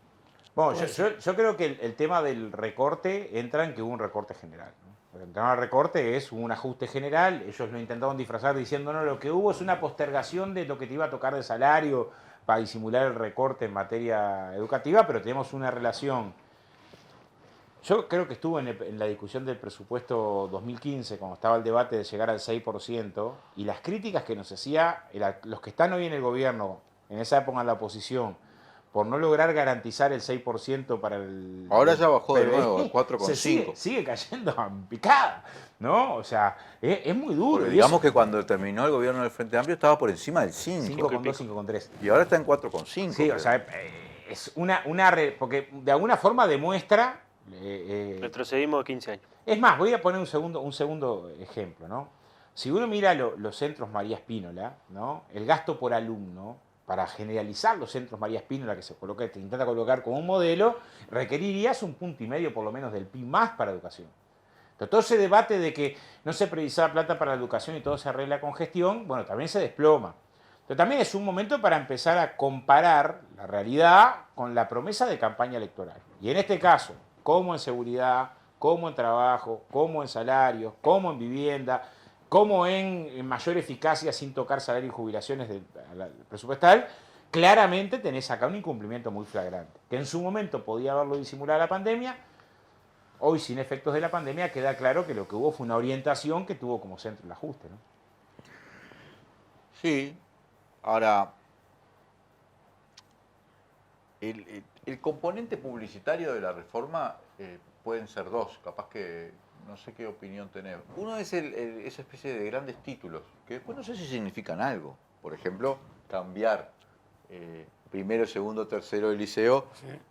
bueno, yo creo que el tema del recorte entra en que hubo un recorte general, ¿no? El tema del recorte es un ajuste general, ellos lo intentaron disfrazar diciendo, no, lo que hubo es una postergación de lo que te iba a tocar de salario para disimular el recorte en materia educativa, pero tenemos una relación. Yo creo que estuvo en la discusión del presupuesto 2015, cuando estaba el debate de llegar al 6%, y las críticas que nos hacía los que están hoy en el gobierno, en esa época en la oposición, por no lograr garantizar el 6% para el... Ahora ya bajó de PBI, nuevo, al 4,5. sigue cayendo en picada, ¿no? O sea, es muy duro. Porque y digamos eso- que cuando terminó el gobierno del Frente Amplio estaba por encima del 5. 5,2, 5,3. Y ahora está en 4,5. Sí, o sea, es porque de alguna forma demuestra... Retrocedimos 15 años. Es más, voy a poner un segundo ejemplo, ¿no? Si uno mira los centros María Spínola, ¿no? El gasto por alumno, para generalizar los centros María Spínola que se intenta colocar como un modelo, requerirías 1,5 puntos por lo menos del PIB más para educación. Entonces, todo ese debate de que no se precisaba plata para la educación y todo se arregla con gestión, bueno, también se desploma. Pero también es un momento para empezar a comparar la realidad con la promesa de campaña electoral. Y en este caso, como en seguridad, como en trabajo, como en salarios, como en vivienda, como en mayor eficacia sin tocar salario y jubilaciones presupuestal, claramente tenés acá un incumplimiento muy flagrante, que en su momento podía haberlo disimulado la pandemia. Hoy, sin efectos de la pandemia, queda claro que lo que hubo fue una orientación que tuvo como centro el ajuste, ¿no? Sí. Ahora, el componente publicitario de la reforma pueden ser dos, capaz que no sé qué opinión tener. Uno es esa especie de grandes títulos, que después no sé si significan algo. Por ejemplo, cambiar primero, segundo, tercero del liceo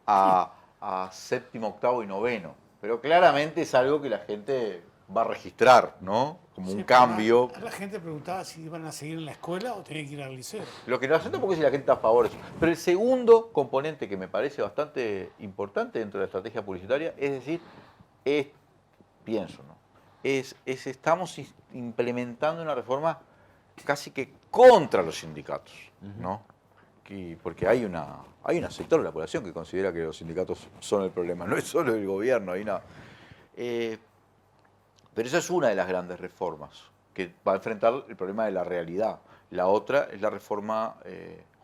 a séptimo, octavo y noveno. Pero claramente es algo que la gente va a registrar, ¿no? Como un cambio. La gente preguntaba si iban a seguir en la escuela o tenían que ir al liceo. Lo que no hacen porque si la gente está a favor de eso. Pero el segundo componente que me parece bastante importante dentro de la estrategia publicitaria, es decir, pienso, ¿no? Estamos implementando una reforma casi que contra los sindicatos, ¿no? Porque hay un sector de la población que considera que los sindicatos son el problema, no es solo el gobierno, pero esa es una de las grandes reformas que va a enfrentar el problema de la realidad. La otra es la reforma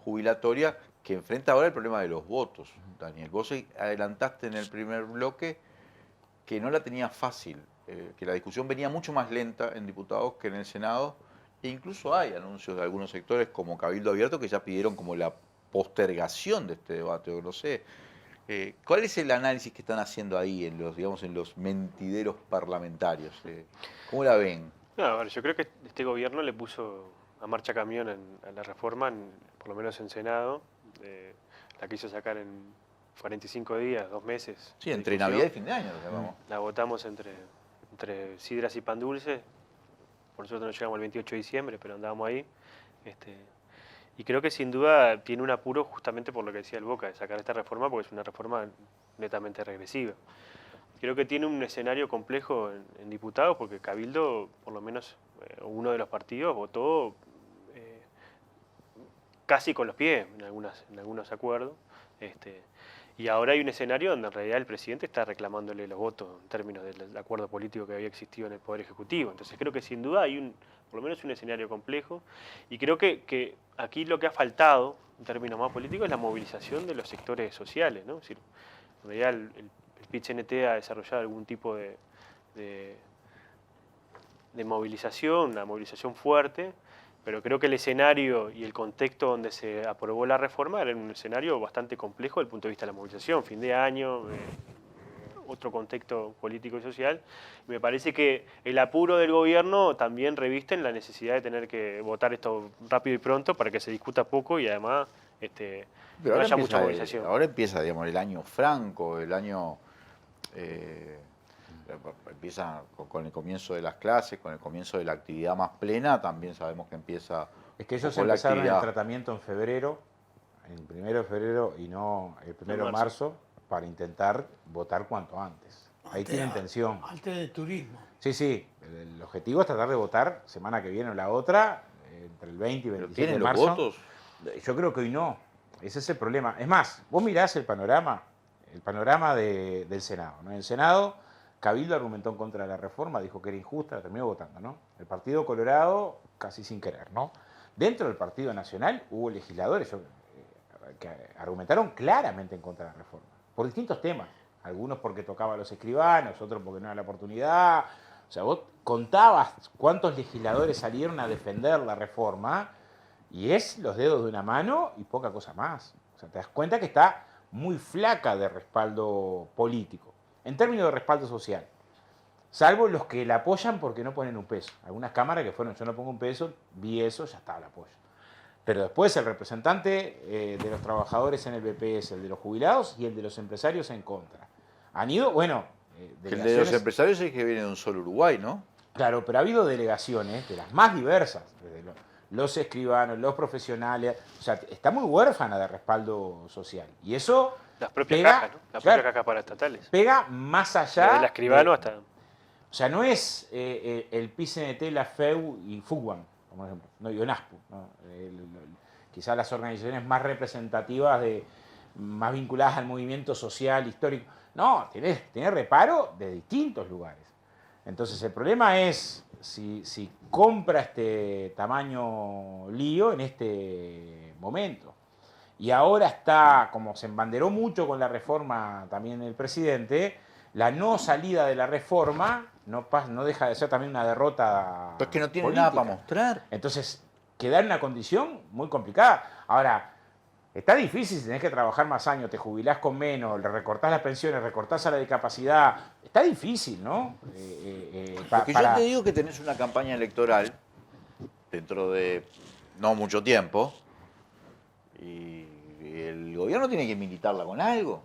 jubilatoria que enfrenta ahora el problema de los votos. Daniel, vos adelantaste en el primer bloque que no la tenía fácil, que la discusión venía mucho más lenta en diputados que en el Senado, e incluso hay anuncios de algunos sectores como Cabildo Abierto que ya pidieron como la postergación de este debate, o no sé. ¿Cuál es el análisis que están haciendo ahí en los mentideros parlamentarios? ¿Cómo la ven? No, a ver, yo creo que este gobierno le puso a marcha camión a la reforma, por lo menos en Senado. La quiso sacar en 45 días, 2 meses. Sí, entre Navidad y fin de año, lo llamamos. La votamos entre sidras y pan dulce. Por suerte no llegamos el 28 de diciembre, pero andábamos ahí. Y creo que sin duda tiene un apuro justamente por lo que decía el Boca, de sacar esta reforma, porque es una reforma netamente regresiva. Creo que tiene un escenario complejo en diputados, porque Cabildo, por lo menos uno de los partidos, votó casi con los pies en algunos acuerdos. Y ahora hay un escenario donde en realidad el presidente está reclamándole los votos en términos del acuerdo político que había existido en el Poder Ejecutivo. Entonces creo que sin duda hay por lo menos un escenario complejo, y creo que aquí lo que ha faltado en términos más políticos es la movilización de los sectores sociales, ¿no? Es decir, en realidad el PIT-CNT ha desarrollado algún tipo de movilización, una movilización fuerte, pero creo que el escenario y el contexto donde se aprobó la reforma era un escenario bastante complejo desde el punto de vista de la movilización, fin de año, otro contexto político y social. Me parece que el apuro del gobierno también reviste en la necesidad de tener que votar esto rápido y pronto para que se discuta poco y además no haya mucha movilización. Ahora empieza, digamos, el año franco, el año... empieza con el comienzo de las clases, con el comienzo de la actividad más plena, también sabemos que empieza... Es que ellos con la empezaron el actividad. tratamiento en febrero, el 1 de febrero y no el 1 de marzo, para intentar votar cuanto antes. Ahí tienen tensión. Antes de turismo. Sí, sí. El objetivo es tratar de votar semana que viene o la otra, entre el 20 y 27 de ¿Tienen marzo. los votos? Yo creo que hoy no. Ese es el problema. Es más, vos mirás el panorama del Senado, ¿no? En el Senado, Cabildo argumentó en contra de la reforma, dijo que era injusta, la terminó votando, ¿no? El Partido Colorado, casi sin querer, ¿no? Dentro del Partido Nacional hubo legisladores, que argumentaron claramente en contra de la reforma, por distintos temas. Algunos porque tocaba a los escribanos, otros porque no era la oportunidad. O sea, vos contabas cuántos legisladores salieron a defender la reforma y es los dedos de una mano y poca cosa más. O sea, te das cuenta que está muy flaca de respaldo político, en términos de respaldo social. Salvo los que la apoyan porque no ponen un peso. Algunas cámaras que fueron, yo no pongo un peso, vi eso, ya está, la apoyo. Pero después el representante de los trabajadores en el BPS, el de los jubilados y el de los empresarios en contra. Han ido, bueno, El de los empresarios es que viene de un solo Uruguay, ¿no? Claro, pero ha habido delegaciones de las más diversas, desde los escribanos, los profesionales, o sea, está muy huérfana de respaldo social. Y eso Las propias pega, cajas, ¿no? Las claro, propias cajas paraestatales. pega más allá. Desde el escribano de- hasta... O sea, no es el PICNT, la FEU y FUGWAN, como ejemplo, no, y ONASPU, ¿no? Quizás las organizaciones más representativas, más vinculadas al movimiento social, histórico. No, tiene reparo de distintos lugares. Entonces el problema es si compra este tamaño lío en este momento. Y ahora está, como se embanderó mucho con la reforma también el presidente, la no salida de la reforma no deja de ser también una derrota Pero es que no tiene política. nada para mostrar. Entonces, queda en una condición muy complicada. Ahora, está difícil si tenés que trabajar más años, te jubilás con menos, le recortás las pensiones, recortás a la discapacidad. Está difícil, ¿no? Porque yo te digo que tenés una campaña electoral dentro de no mucho tiempo y el gobierno tiene que militarla con algo.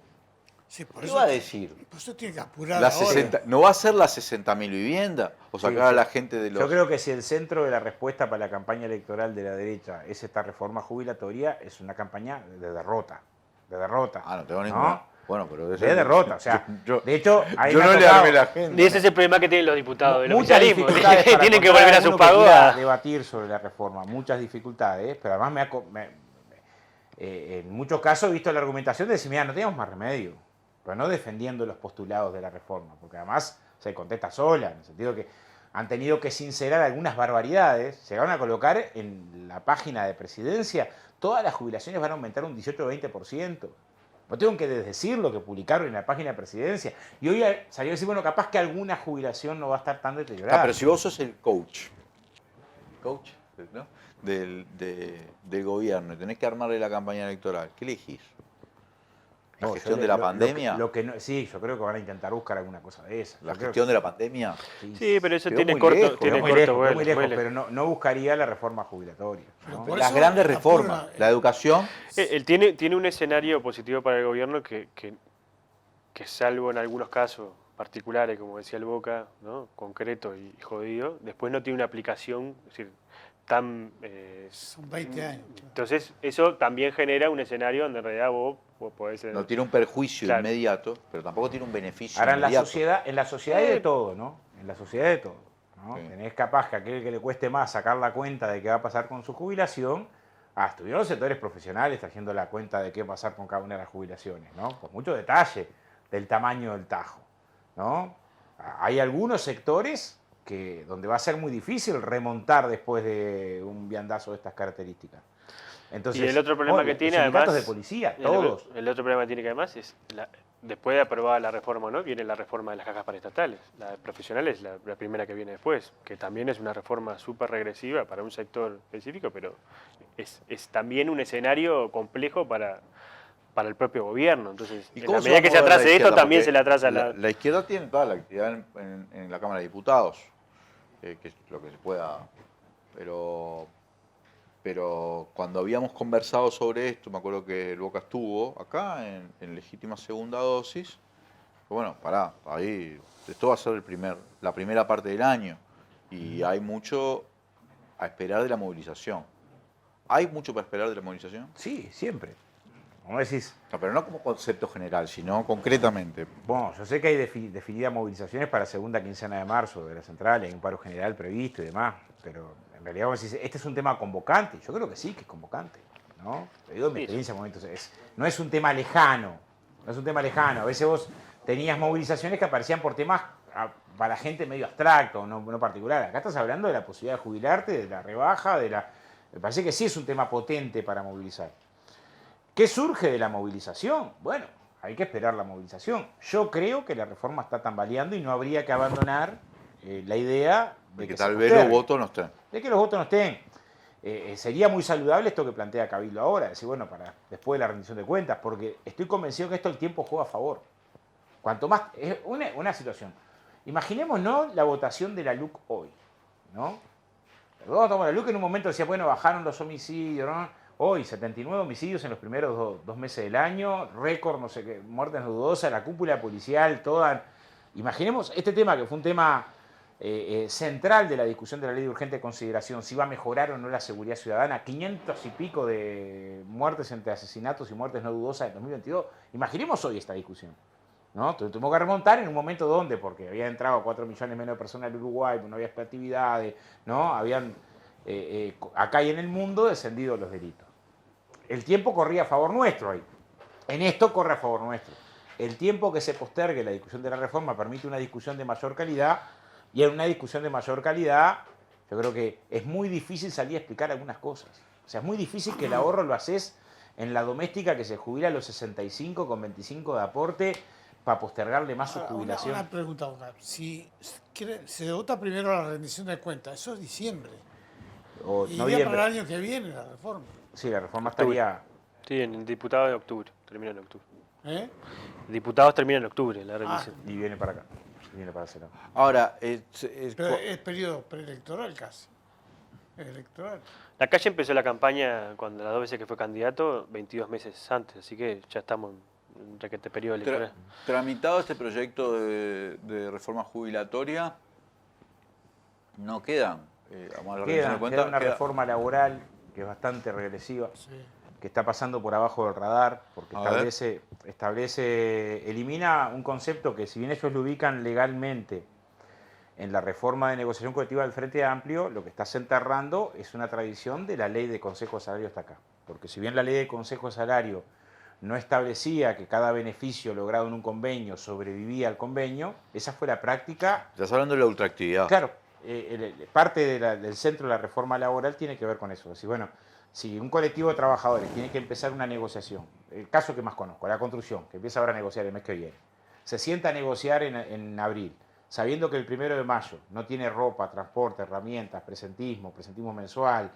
Sí, por ¿Qué eso va a decir? Por eso tiene que apurar Las ahora. 60 ¿no va a ser las 60.000 viviendas? O sacar a la gente de los... Yo creo que si el centro de la respuesta para la campaña electoral de la derecha es esta reforma jubilatoria, es una campaña de derrota. De derrota. Ah, no tengo ninguna. Bueno, pero De derrota. O sea, yo- de hecho, ahí yo me ha no le tocado armé la agenda. Y ese es el problema que tienen los diputados del muchas oficialismo. dificultades para Tienen que encontrar volver a su alguno que quiera pagoda. debatir sobre la reforma, muchas dificultades, pero además en muchos casos he visto la argumentación de decir, mira, no teníamos más remedio, pero no defendiendo los postulados de la reforma, porque además se contesta sola, en el sentido que han tenido que sincerar algunas barbaridades, llegaron a colocar en la página de presidencia, todas las jubilaciones van a aumentar un 18 o 20%. No tengo que desdecir lo que publicaron en la página de presidencia. Y hoy salió a decir, bueno, capaz que alguna jubilación no va a estar tan deteriorada. Ah, pero si vos sos el coach, ¿no? del gobierno y tenés que armarle la campaña electoral, ¿qué elegís? ¿La No, gestión yo de la lo pandemia? que no, sí, yo creo que van a intentar buscar alguna cosa de esa. ¿La Yo creo gestión de la pandemia? Sí, pero eso Quedó tiene muy corto, lejos, tiene quedó muy corto lejos, vuelo, muy lejos, vuelo. pero no buscaría la reforma jubilatoria. ¿no? Por Las eso grandes apura- reformas, la educación, Él tiene un escenario positivo para el gobierno que salvo en algunos casos particulares, como decía el Boca, ¿no? Concreto y jodido, después no tiene una aplicación, es decir, tan... Son 20 años. Entonces, eso también genera un escenario donde en realidad vos podés ser... no tiene un perjuicio Claro. inmediato, pero tampoco tiene un beneficio Ahora inmediato. en la sociedad hay de todo, ¿no? En la sociedad hay de todo. ¿no? Sí. Tenés capaz que aquel que le cueste más sacar la cuenta de qué va a pasar con su jubilación, estuvieron los sectores profesionales trayendo la cuenta de qué va a pasar con cada una de las jubilaciones, ¿no? Con mucho detalle del tamaño del tajo, ¿no? Hay algunos sectores donde va a ser muy difícil remontar después de un viandazo de estas características. Entonces, Y el otro problema que los tiene, sindicatos además, de policía, todos. El otro problema que tiene que además es, después de aprobada la reforma, ¿no? Viene la reforma de las cajas paraestatales. La de profesionales, la primera que viene después, que también es una reforma súper regresiva para un sector específico, pero es también un escenario complejo para el propio gobierno. Entonces, ¿Y en cómo la se medida va a que se mover la atrase esto, izquierda? también Porque se le atrasa la... La izquierda tiene toda la actividad en la Cámara de Diputados, que es lo que se pueda... Pero cuando habíamos conversado sobre esto, me acuerdo que el Boca estuvo acá en legítima segunda dosis. Bueno, pará, ahí esto va a ser la primera parte del año y hay mucho a esperar de la movilización. ¿Hay mucho para esperar de la movilización? Sí, siempre. Como decís, No, pero no como concepto general, sino concretamente. bueno, yo sé que hay definidas movilizaciones para la segunda quincena de marzo de la central, hay un paro general previsto y demás, pero en realidad vos decís, este es un tema convocante. Yo creo que sí, que es convocante, ¿no? Te digo en mi experiencia en momentos, no es un tema lejano, no es un tema lejano. A veces vos tenías movilizaciones que aparecían por temas para gente medio abstracto, no particular. Acá estás hablando de la posibilidad de jubilarte, de la rebaja, me parece que sí es un tema potente para movilizar. ¿Qué surge de la movilización? Bueno, hay que esperar la movilización. Yo creo que la reforma está tambaleando y no habría que abandonar la idea De que se tal vez los postergue, votos no estén. de que los votos no estén. Sería muy saludable esto que plantea Cabildo ahora, decir, bueno, para después de la rendición de cuentas, porque estoy convencido que esto el tiempo juega a favor. Cuanto más, es una situación. Imaginémonos la votación de la LUC hoy, ¿no? La LUC en un momento decía, bueno, bajaron los homicidios, ¿no? Hoy, 79 homicidios en los primeros dos meses del año, récord, no sé qué, muertes no dudosas, la cúpula policial, toda. Imaginemos este tema que fue un tema central de la discusión de la ley de urgente consideración, si va a mejorar o no la seguridad ciudadana, 500 y pico de muertes entre asesinatos y muertes no dudosas en 2022. Imaginemos hoy esta discusión, ¿no? Tuvimos que remontar en un momento donde, porque había entrado 4 millones menos de personas en Uruguay, no había actividades, ¿no? Habían acá y en el mundo descendido los delitos. El tiempo corría a favor nuestro ahí. En esto corre a favor nuestro. El tiempo que se postergue la discusión de la reforma permite una discusión de mayor calidad, y en una discusión de mayor calidad yo creo que es muy difícil salir a explicar algunas cosas. O sea, es muy difícil que el ahorro lo haces en la doméstica que se jubila a los 65 con 25 de aporte para postergarle más su jubilación. Una pregunta, Oscar. Si se vota primero la rendición de cuentas, eso es diciembre. O Y iría noviembre. para el año que viene la reforma. Sí, la reforma estaría... Sí, en el diputado de octubre, termina en octubre. ¿Eh? Diputados termina en octubre, la rendición. Y viene para acá. Viene para Senado. Ahora, Pero es periodo preelectoral casi. Es electoral. La calle empezó la campaña cuando las 2 veces que fue candidato, 22 meses antes, así que ya estamos en un requete periodo electoral. tramitado este proyecto de reforma jubilatoria, no quedan. Vamos a la rendición de cuentas, Queda una queda- reforma laboral que es bastante regresiva, Sí. que está pasando por abajo del radar, porque A ver. elimina un concepto que si bien ellos lo ubican legalmente en la reforma de negociación colectiva del Frente Amplio, lo que está enterrando es una tradición de la ley de Consejo de Salario hasta acá. Porque si bien la ley de Consejo de Salario no establecía que cada beneficio logrado en un convenio sobrevivía al convenio, esa fue la práctica. Estás hablando de la ultraactividad. Claro, parte del centro de la reforma laboral tiene que ver con eso. Es decir, bueno, si un colectivo de trabajadores tiene que empezar una negociación, el caso que más conozco, la construcción, que empieza ahora a negociar el mes que viene, se sienta a negociar en abril, sabiendo que el 1 de mayo no tiene ropa, transporte, herramientas, presentismo mensual,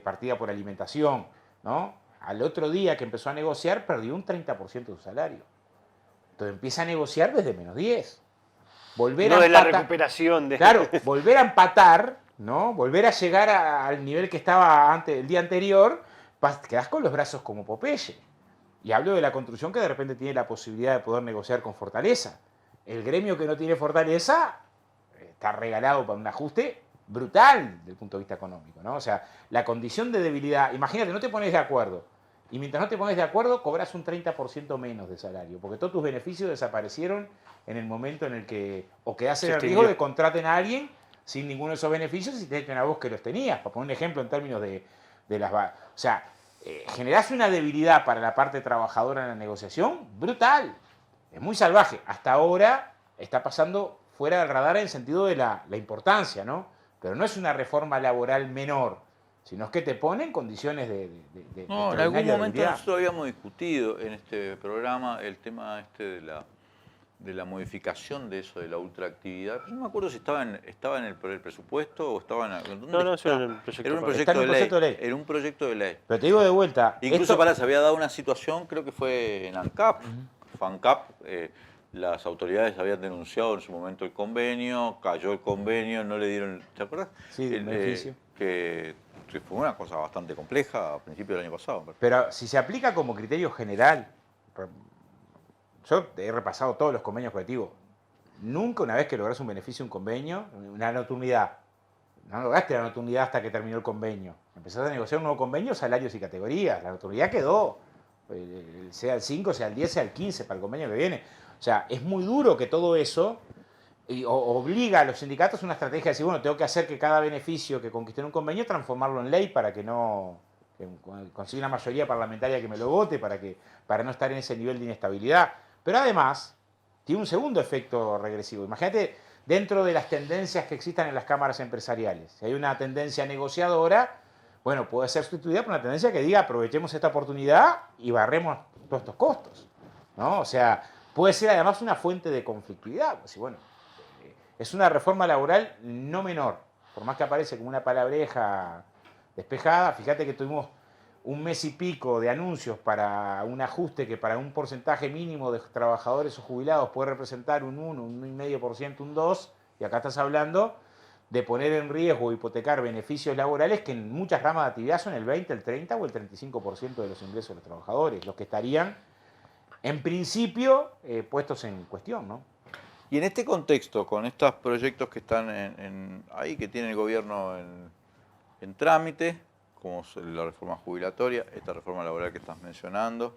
partida por alimentación, ¿no? Al otro día que empezó a negociar, perdió un 30% de su salario. Entonces empieza a negociar desde -10. Volver No a de la empatar- recuperación de... Claro, volver a empatar, ¿no? Volver a llegar al nivel que estaba antes, el día anterior, quedás con los brazos como Popeye. Y hablo de la construcción que de repente tiene la posibilidad de poder negociar con fortaleza. El gremio que no tiene fortaleza está regalado para un ajuste brutal desde el punto de vista económico, ¿no? O sea, la condición de debilidad, imagínate, no te pones de acuerdo. Y mientras no te pones de acuerdo, cobras un 30% menos de salario, porque todos tus beneficios desaparecieron en el momento en el que o quedás en Se el riesgo extinguió. de contraten a alguien sin ninguno de esos beneficios y te echan a vos que los tenías. Para poner un ejemplo en términos de las... O sea, generás una debilidad para la parte trabajadora en la negociación brutal. Es muy salvaje. Hasta ahora está pasando fuera del radar en el sentido de la importancia, ¿no? Pero no es una reforma laboral menor, sino es que te pone en condiciones de No, en extraordinaria algún momento debilidad. nosotros habíamos discutido en este programa el tema de la modificación de eso, de la ultraactividad. Yo no me acuerdo si estaba en el presupuesto o estaba en... ¿dónde No, está? eso era un proyecto. Era un Está en proyecto un de proyecto de ley. ley. Era un proyecto de ley. Pero te digo de vuelta. Incluso esto- se había dado una situación, creo que fue en ANCAP, FANCAP, las autoridades habían denunciado en su momento el convenio, cayó el convenio, no le dieron, ¿te acuerdas? Sí, del beneficio. Que fue una cosa bastante compleja a principios del año pasado. Pero si se aplica como criterio general, yo he repasado todos los convenios colectivos. Nunca una vez que logras un beneficio, un convenio, una nocturnidad, no lograste la nocturnidad hasta que terminó el convenio. Empezaste a negociar un nuevo convenio, salarios y categorías. La nocturnidad quedó, sea el 5, sea el 10, sea el 15 para el convenio que viene. O sea, es muy duro que todo eso obliga a los sindicatos a una estrategia de decir, bueno, tengo que hacer que cada beneficio que conquisté en un convenio, transformarlo en ley para que no consiga una mayoría parlamentaria que me lo vote, para no estar en ese nivel de inestabilidad. Pero además, tiene un segundo efecto regresivo. Imagínate, dentro de las tendencias que existan en las cámaras empresariales, si hay una tendencia negociadora, bueno, puede ser sustituida por una tendencia que diga aprovechemos esta oportunidad y barremos todos estos costos, ¿no? O sea, puede ser además una fuente de conflictividad. Pues, bueno, es una reforma laboral no menor, por más que aparece como una palabreja despejada. Fíjate que tuvimos un mes y pico de anuncios para un ajuste que para un porcentaje mínimo de trabajadores o jubilados puede representar un 1, un 1,5%, un 2%, y acá estás hablando de poner en riesgo o hipotecar beneficios laborales que en muchas ramas de actividad son el 20, el 30 o el 35% de los ingresos de los trabajadores, los que estarían, en principio, puestos en cuestión, ¿no? Y en este contexto, con estos proyectos que están ahí, que tiene el gobierno en trámite, como la reforma jubilatoria, esta reforma laboral que estás mencionando,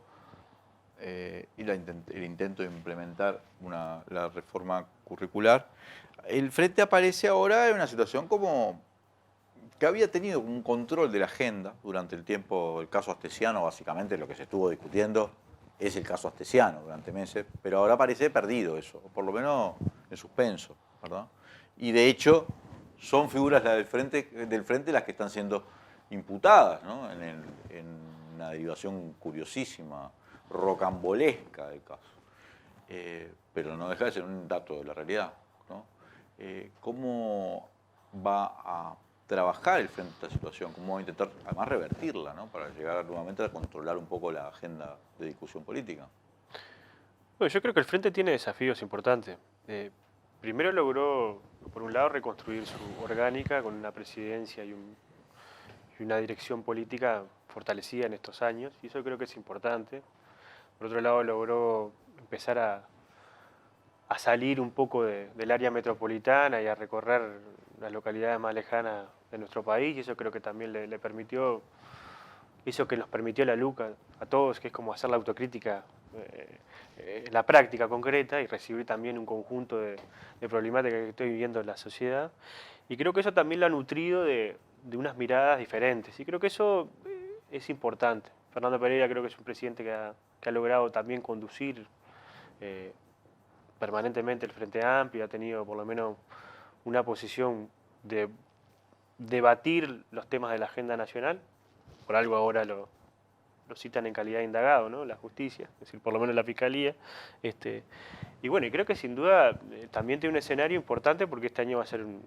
y el intento de implementar la reforma curricular, el Frente aparece ahora en una situación como que había tenido un control de la agenda durante el tiempo, el caso Astesiano, básicamente lo que se estuvo discutiendo es el caso Astesiano durante meses, pero ahora parece perdido eso, o por lo menos en suspenso, ¿verdad? Y de hecho son figuras del frente las que están siendo imputadas, ¿no? En una derivación curiosísima, rocambolesca del caso. Pero no deja de ser un dato de la realidad, ¿no? ¿Cómo va a trabajar el frente a esta situación? ¿Cómo va a intentar además revertirla, ¿no? Para llegar nuevamente a controlar un poco la agenda de discusión política? Bueno, yo creo que el Frente tiene desafíos importantes. Primero logró, por un lado, reconstruir su orgánica con una presidencia y una dirección política fortalecida en estos años, y eso creo que es importante. Por otro lado, logró empezar a salir un poco del área metropolitana y a recorrer las localidades más lejanas de nuestro país, y eso creo que también le permitió, eso que nos permitió la LUCA a todos, que es como hacer la autocrítica en la práctica concreta y recibir también un conjunto de problemáticas que estoy viviendo en la sociedad. Y creo que eso también lo ha nutrido de unas miradas diferentes, y creo que eso es importante. Fernando Pereira creo que es un presidente que ha logrado también conducir permanentemente el Frente Amplio, ha tenido por lo menos una posición de debatir los temas de la agenda nacional, por algo ahora lo citan en calidad de indagado, ¿no? La justicia, es decir, por lo menos la fiscalía. Y bueno, y creo que sin duda también tiene un escenario importante, porque este año va a ser un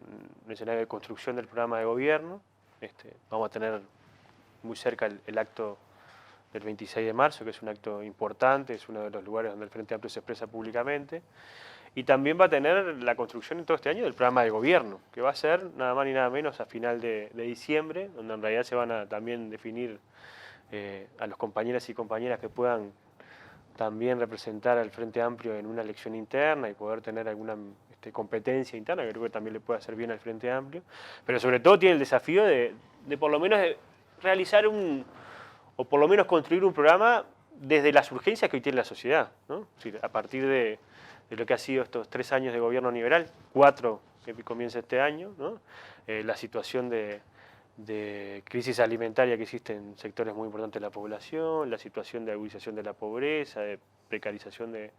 escenario de construcción del programa de gobierno. Vamos a tener muy cerca el acto del 26 de marzo, que es un acto importante, es uno de los lugares donde el Frente Amplio se expresa públicamente. Y también va a tener la construcción en todo este año del programa de gobierno, que va a ser nada más ni nada menos a final de diciembre, donde en realidad se van a también definir a los compañeras y compañeras que puedan también representar al Frente Amplio en una elección interna y poder tener alguna competencia interna, que creo que también le puede hacer bien al Frente Amplio. Pero sobre todo tiene el desafío de por lo menos realizar o por lo menos construir un programa desde las urgencias que hoy tiene la sociedad, ¿no? Es decir, a partir de lo que ha sido estos 3 años de gobierno liberal, 4 que comienza este año, ¿no? La situación de crisis alimentaria que existe en sectores muy importantes de la población, la situación de agudización de la pobreza, de precarización de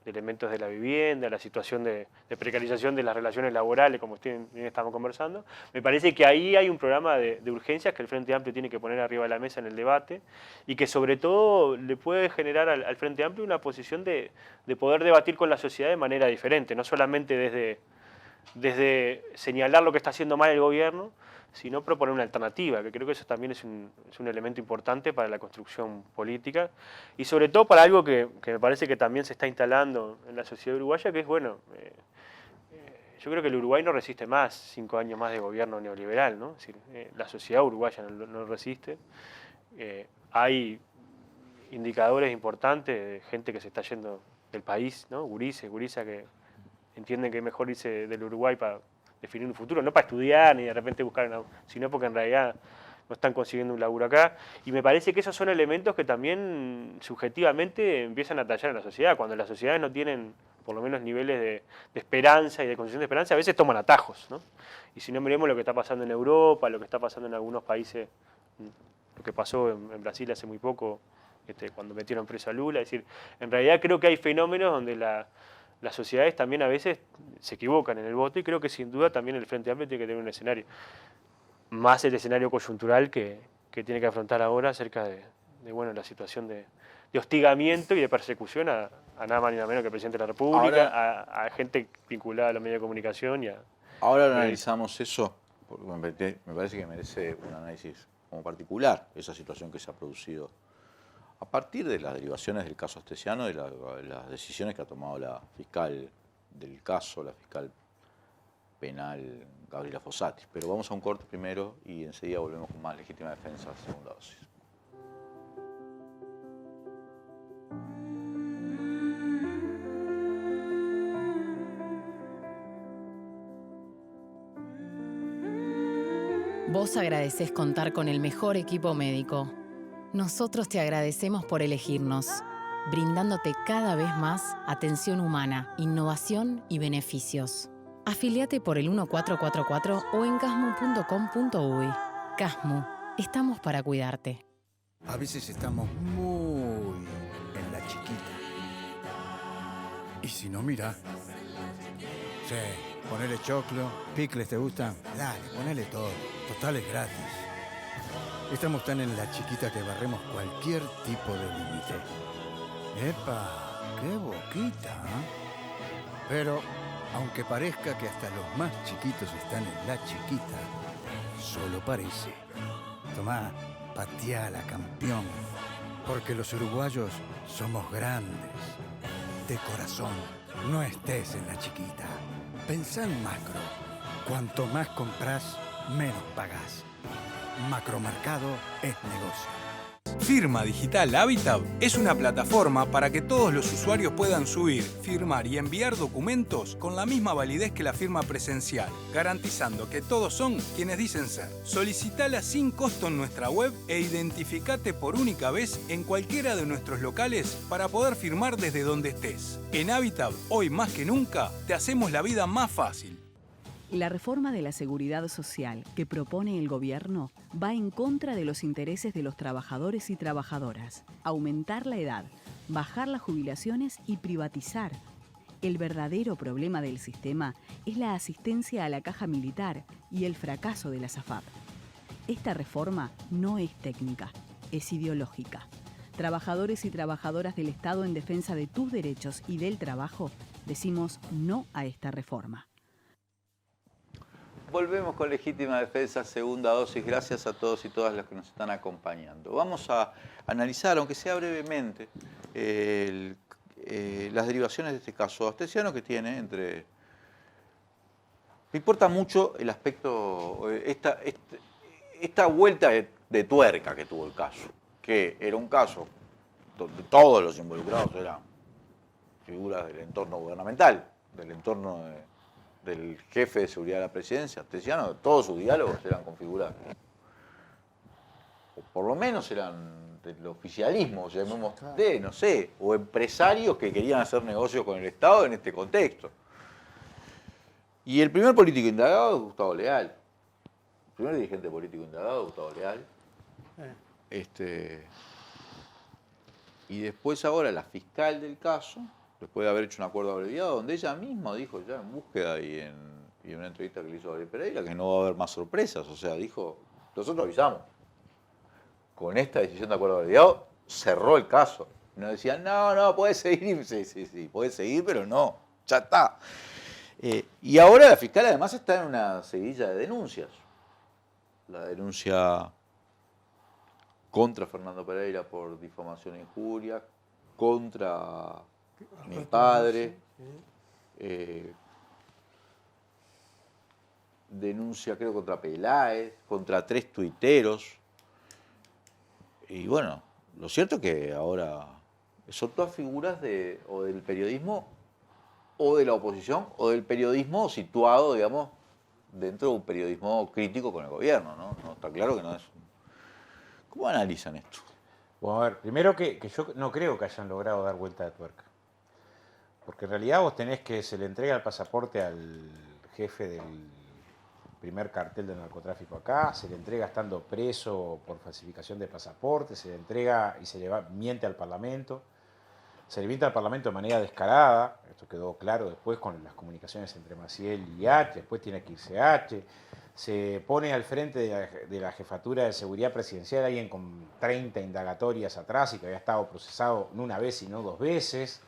elementos de la vivienda, la situación de precarización de las relaciones laborales, como estamos conversando. Me parece que ahí hay un programa de urgencias que el Frente Amplio tiene que poner arriba de la mesa en el debate, y que sobre todo le puede generar al Frente Amplio una posición de poder debatir con la sociedad de manera diferente, no solamente desde señalar lo que está haciendo mal el gobierno, sino proponer una alternativa, que creo que eso también es un elemento importante para la construcción política, y sobre todo para algo que me parece que también se está instalando en la sociedad uruguaya, que es, bueno, yo creo que el Uruguay no resiste más 5 años más de gobierno neoliberal, ¿no? Es decir, la sociedad uruguaya no resiste. Hay indicadores importantes de gente que se está yendo del país, ¿no? Gurisas que entienden que es mejor irse del Uruguay para definir un futuro, no para estudiar ni de repente buscar, sino porque en realidad no están consiguiendo un laburo acá. Y me parece que esos son elementos que también subjetivamente empiezan a tallar en la sociedad. Cuando las sociedades no tienen por lo menos niveles de esperanza y de construcción de esperanza, a veces toman atajos, ¿no? Y si no, miremos lo que está pasando en Europa, lo que está pasando en algunos países, lo que pasó en Brasil hace muy poco, cuando metieron preso a Lula. Es decir, en realidad creo que hay fenómenos donde las sociedades también a veces se equivocan en el voto, y creo que sin duda también el Frente Amplio tiene que tener un escenario. más el escenario coyuntural que tiene que afrontar ahora acerca de bueno, la situación de hostigamiento y de persecución a nada más ni nada menos que al presidente de la República, a gente vinculada a los medios de comunicación. Ahora analizamos eso, porque me parece que merece un análisis como particular, esa situación que se ha producido a partir de las derivaciones del caso Astesiano, de las decisiones que ha tomado la fiscal del caso, la fiscal penal Gabriela Fossati. Pero vamos a un corte primero y enseguida volvemos con más Legítima Defensa, segunda dosis. Vos agradecés contar con el mejor equipo médico. Nosotros te agradecemos por elegirnos, brindándote cada vez más atención humana, innovación y beneficios. Afiliate por el 1444 o en casmu.com.uy. Casmu, estamos para cuidarte. A veces estamos muy en la chiquita. Y si no, mira. Sí, ponele choclo, picles, ¿te gustan? Dale, ponele todo. Total es gratis. Estamos tan en la chiquita que barremos cualquier tipo de límite. ¡Epa! ¡Qué boquita! ¿Eh? Pero, aunque parezca que hasta los más chiquitos están en la chiquita, solo parece. Tomá, pateala, campeón. Porque los uruguayos somos grandes. De corazón, no estés en la chiquita. Pensá en macro. Cuanto más compras, menos pagás. Macromercado es negocio. Firma Digital Habitat es una plataforma para que todos los usuarios puedan subir, firmar y enviar documentos con la misma validez que la firma presencial, garantizando que todos son quienes dicen ser. Solicitala sin costo en nuestra web e identificate por única vez en cualquiera de nuestros locales para poder firmar desde donde estés. En Habitat, hoy más que nunca, te hacemos la vida más fácil. La reforma de la seguridad social que propone el gobierno va en contra de los intereses de los trabajadores y trabajadoras. Aumentar la edad, bajar las jubilaciones y privatizar. El verdadero problema del sistema es la asistencia a la caja militar y el fracaso de la SAFAP. Esta reforma no es técnica, es ideológica. Trabajadores y trabajadoras del Estado en defensa de tus derechos y del trabajo, decimos no a esta reforma. Volvemos con Legítima Defensa, segunda dosis. Gracias a todos y todas los que nos están acompañando. Vamos a analizar, aunque sea brevemente, las derivaciones de este caso astesiano que tiene entre... Me importa mucho el aspecto, esta vuelta de tuerca que tuvo el caso, que era un caso donde todos los involucrados eran figuras del entorno gubernamental, del entorno del jefe de seguridad de la presidencia, Astesiano. Todos sus diálogos eran con figuras, o por lo menos eran del oficialismo, llamémosle, no sé, o empresarios que querían hacer negocios con el Estado en este contexto. Y el primer político indagado es Gustavo Leal. El primer dirigente político indagado es Gustavo Leal. Y después ahora la fiscal del caso, después de haber hecho un acuerdo abreviado, donde ella misma dijo ya en búsqueda y en una entrevista que le hizo a Gabriel Pereira que no va a haber más sorpresas. O sea, dijo, nosotros avisamos. Con esta decisión de acuerdo abreviado cerró el caso. Y nos decían, no, puede seguir. Sí, puede seguir, pero no, ya está. Y ahora la fiscal además está en una seguidilla de denuncias. La denuncia contra Fernando Pereira por difamación e injuria, contra mi padre, denuncia creo contra Peláez, contra 3 tuiteros. Y bueno, lo cierto es que ahora son todas figuras o del periodismo o de la oposición o del periodismo situado, digamos, dentro de un periodismo crítico con el gobierno, ¿no? No está claro que no es. ¿Cómo analizan esto? Bueno, a ver, primero que yo no creo que hayan logrado dar vuelta de tuerca. Porque en realidad vos tenés que se le entrega el pasaporte al jefe del primer cartel del narcotráfico acá, se le entrega estando preso por falsificación de pasaporte, se le entrega y se le miente al Parlamento. Se le miente al Parlamento de manera descarada, esto quedó claro después con las comunicaciones entre Maciel y H, después tiene que irse H. se pone al frente de la jefatura de seguridad presidencial alguien con 30 indagatorias atrás y que había estado procesado no una vez sino 2 veces.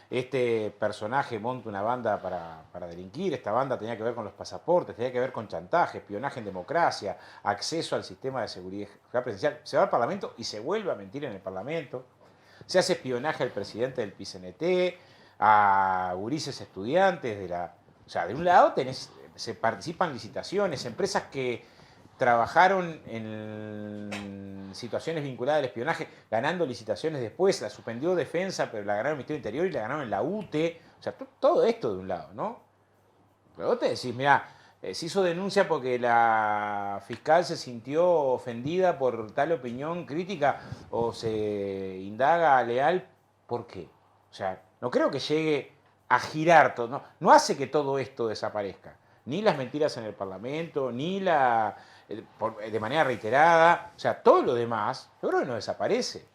Este personaje monta una banda para delinquir. Esta banda tenía que ver con los pasaportes, tenía que ver con chantaje, espionaje en democracia, acceso al sistema de seguridad presidencial. Se va al Parlamento y se vuelve a mentir en el Parlamento. Se hace espionaje al presidente del PCNT, a gurises estudiantes de la... O sea, de un lado se participan licitaciones, empresas que trabajaron en situaciones vinculadas al espionaje, ganando licitaciones después, la suspendió Defensa, pero la ganaron el Ministerio del Interior y la ganaron en la UTE. O sea, todo esto de un lado, ¿no? Pero vos te decís, mirá, se hizo denuncia porque la fiscal se sintió ofendida por tal opinión crítica o se indaga a Leal, ¿por qué? O sea, no creo que llegue a girar todo, no hace que todo esto desaparezca. Ni las mentiras en el Parlamento, ni de manera reiterada, o sea, todo lo demás, yo creo que no desaparece.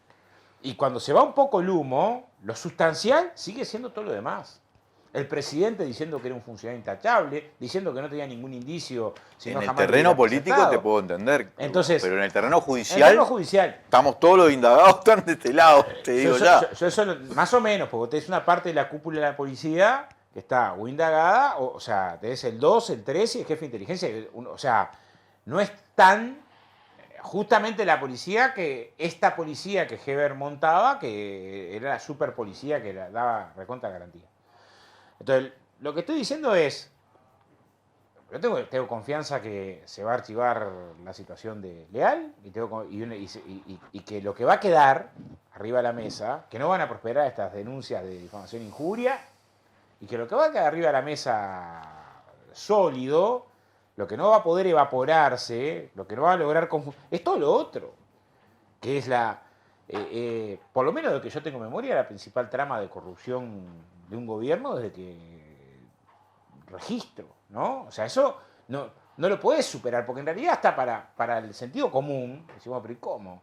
Y cuando se va un poco el humo, lo sustancial sigue siendo todo lo demás. El presidente diciendo que era un funcionario intachable, diciendo que no tenía ningún indicio. En el terreno político te puedo entender, entonces, pero en el terreno judicial, estamos todos los indagados están de este lado, te digo ya. Yo eso, más o menos, porque tenés una parte de la cúpula de la policía que está o indagada, o sea, tenés el 2, el 3 y el jefe de inteligencia. O sea, no es tan justamente la policía que esta policía que Heber montaba, que era la super policía que daba recontra garantía. Entonces, lo que estoy diciendo es, yo tengo confianza que se va a archivar la situación de Leal y que lo que va a quedar arriba de la mesa, que no van a prosperar estas denuncias de difamación e injuria, y que lo que va a quedar arriba de la mesa sólido, lo que no va a poder evaporarse, lo que no va a lograr es todo lo otro, que es por lo menos de lo que yo tengo memoria, la principal trama de corrupción de un gobierno desde que registro, ¿no? O sea, eso no lo podés superar, porque en realidad está para el sentido común. Decimos, pero ¿y cómo?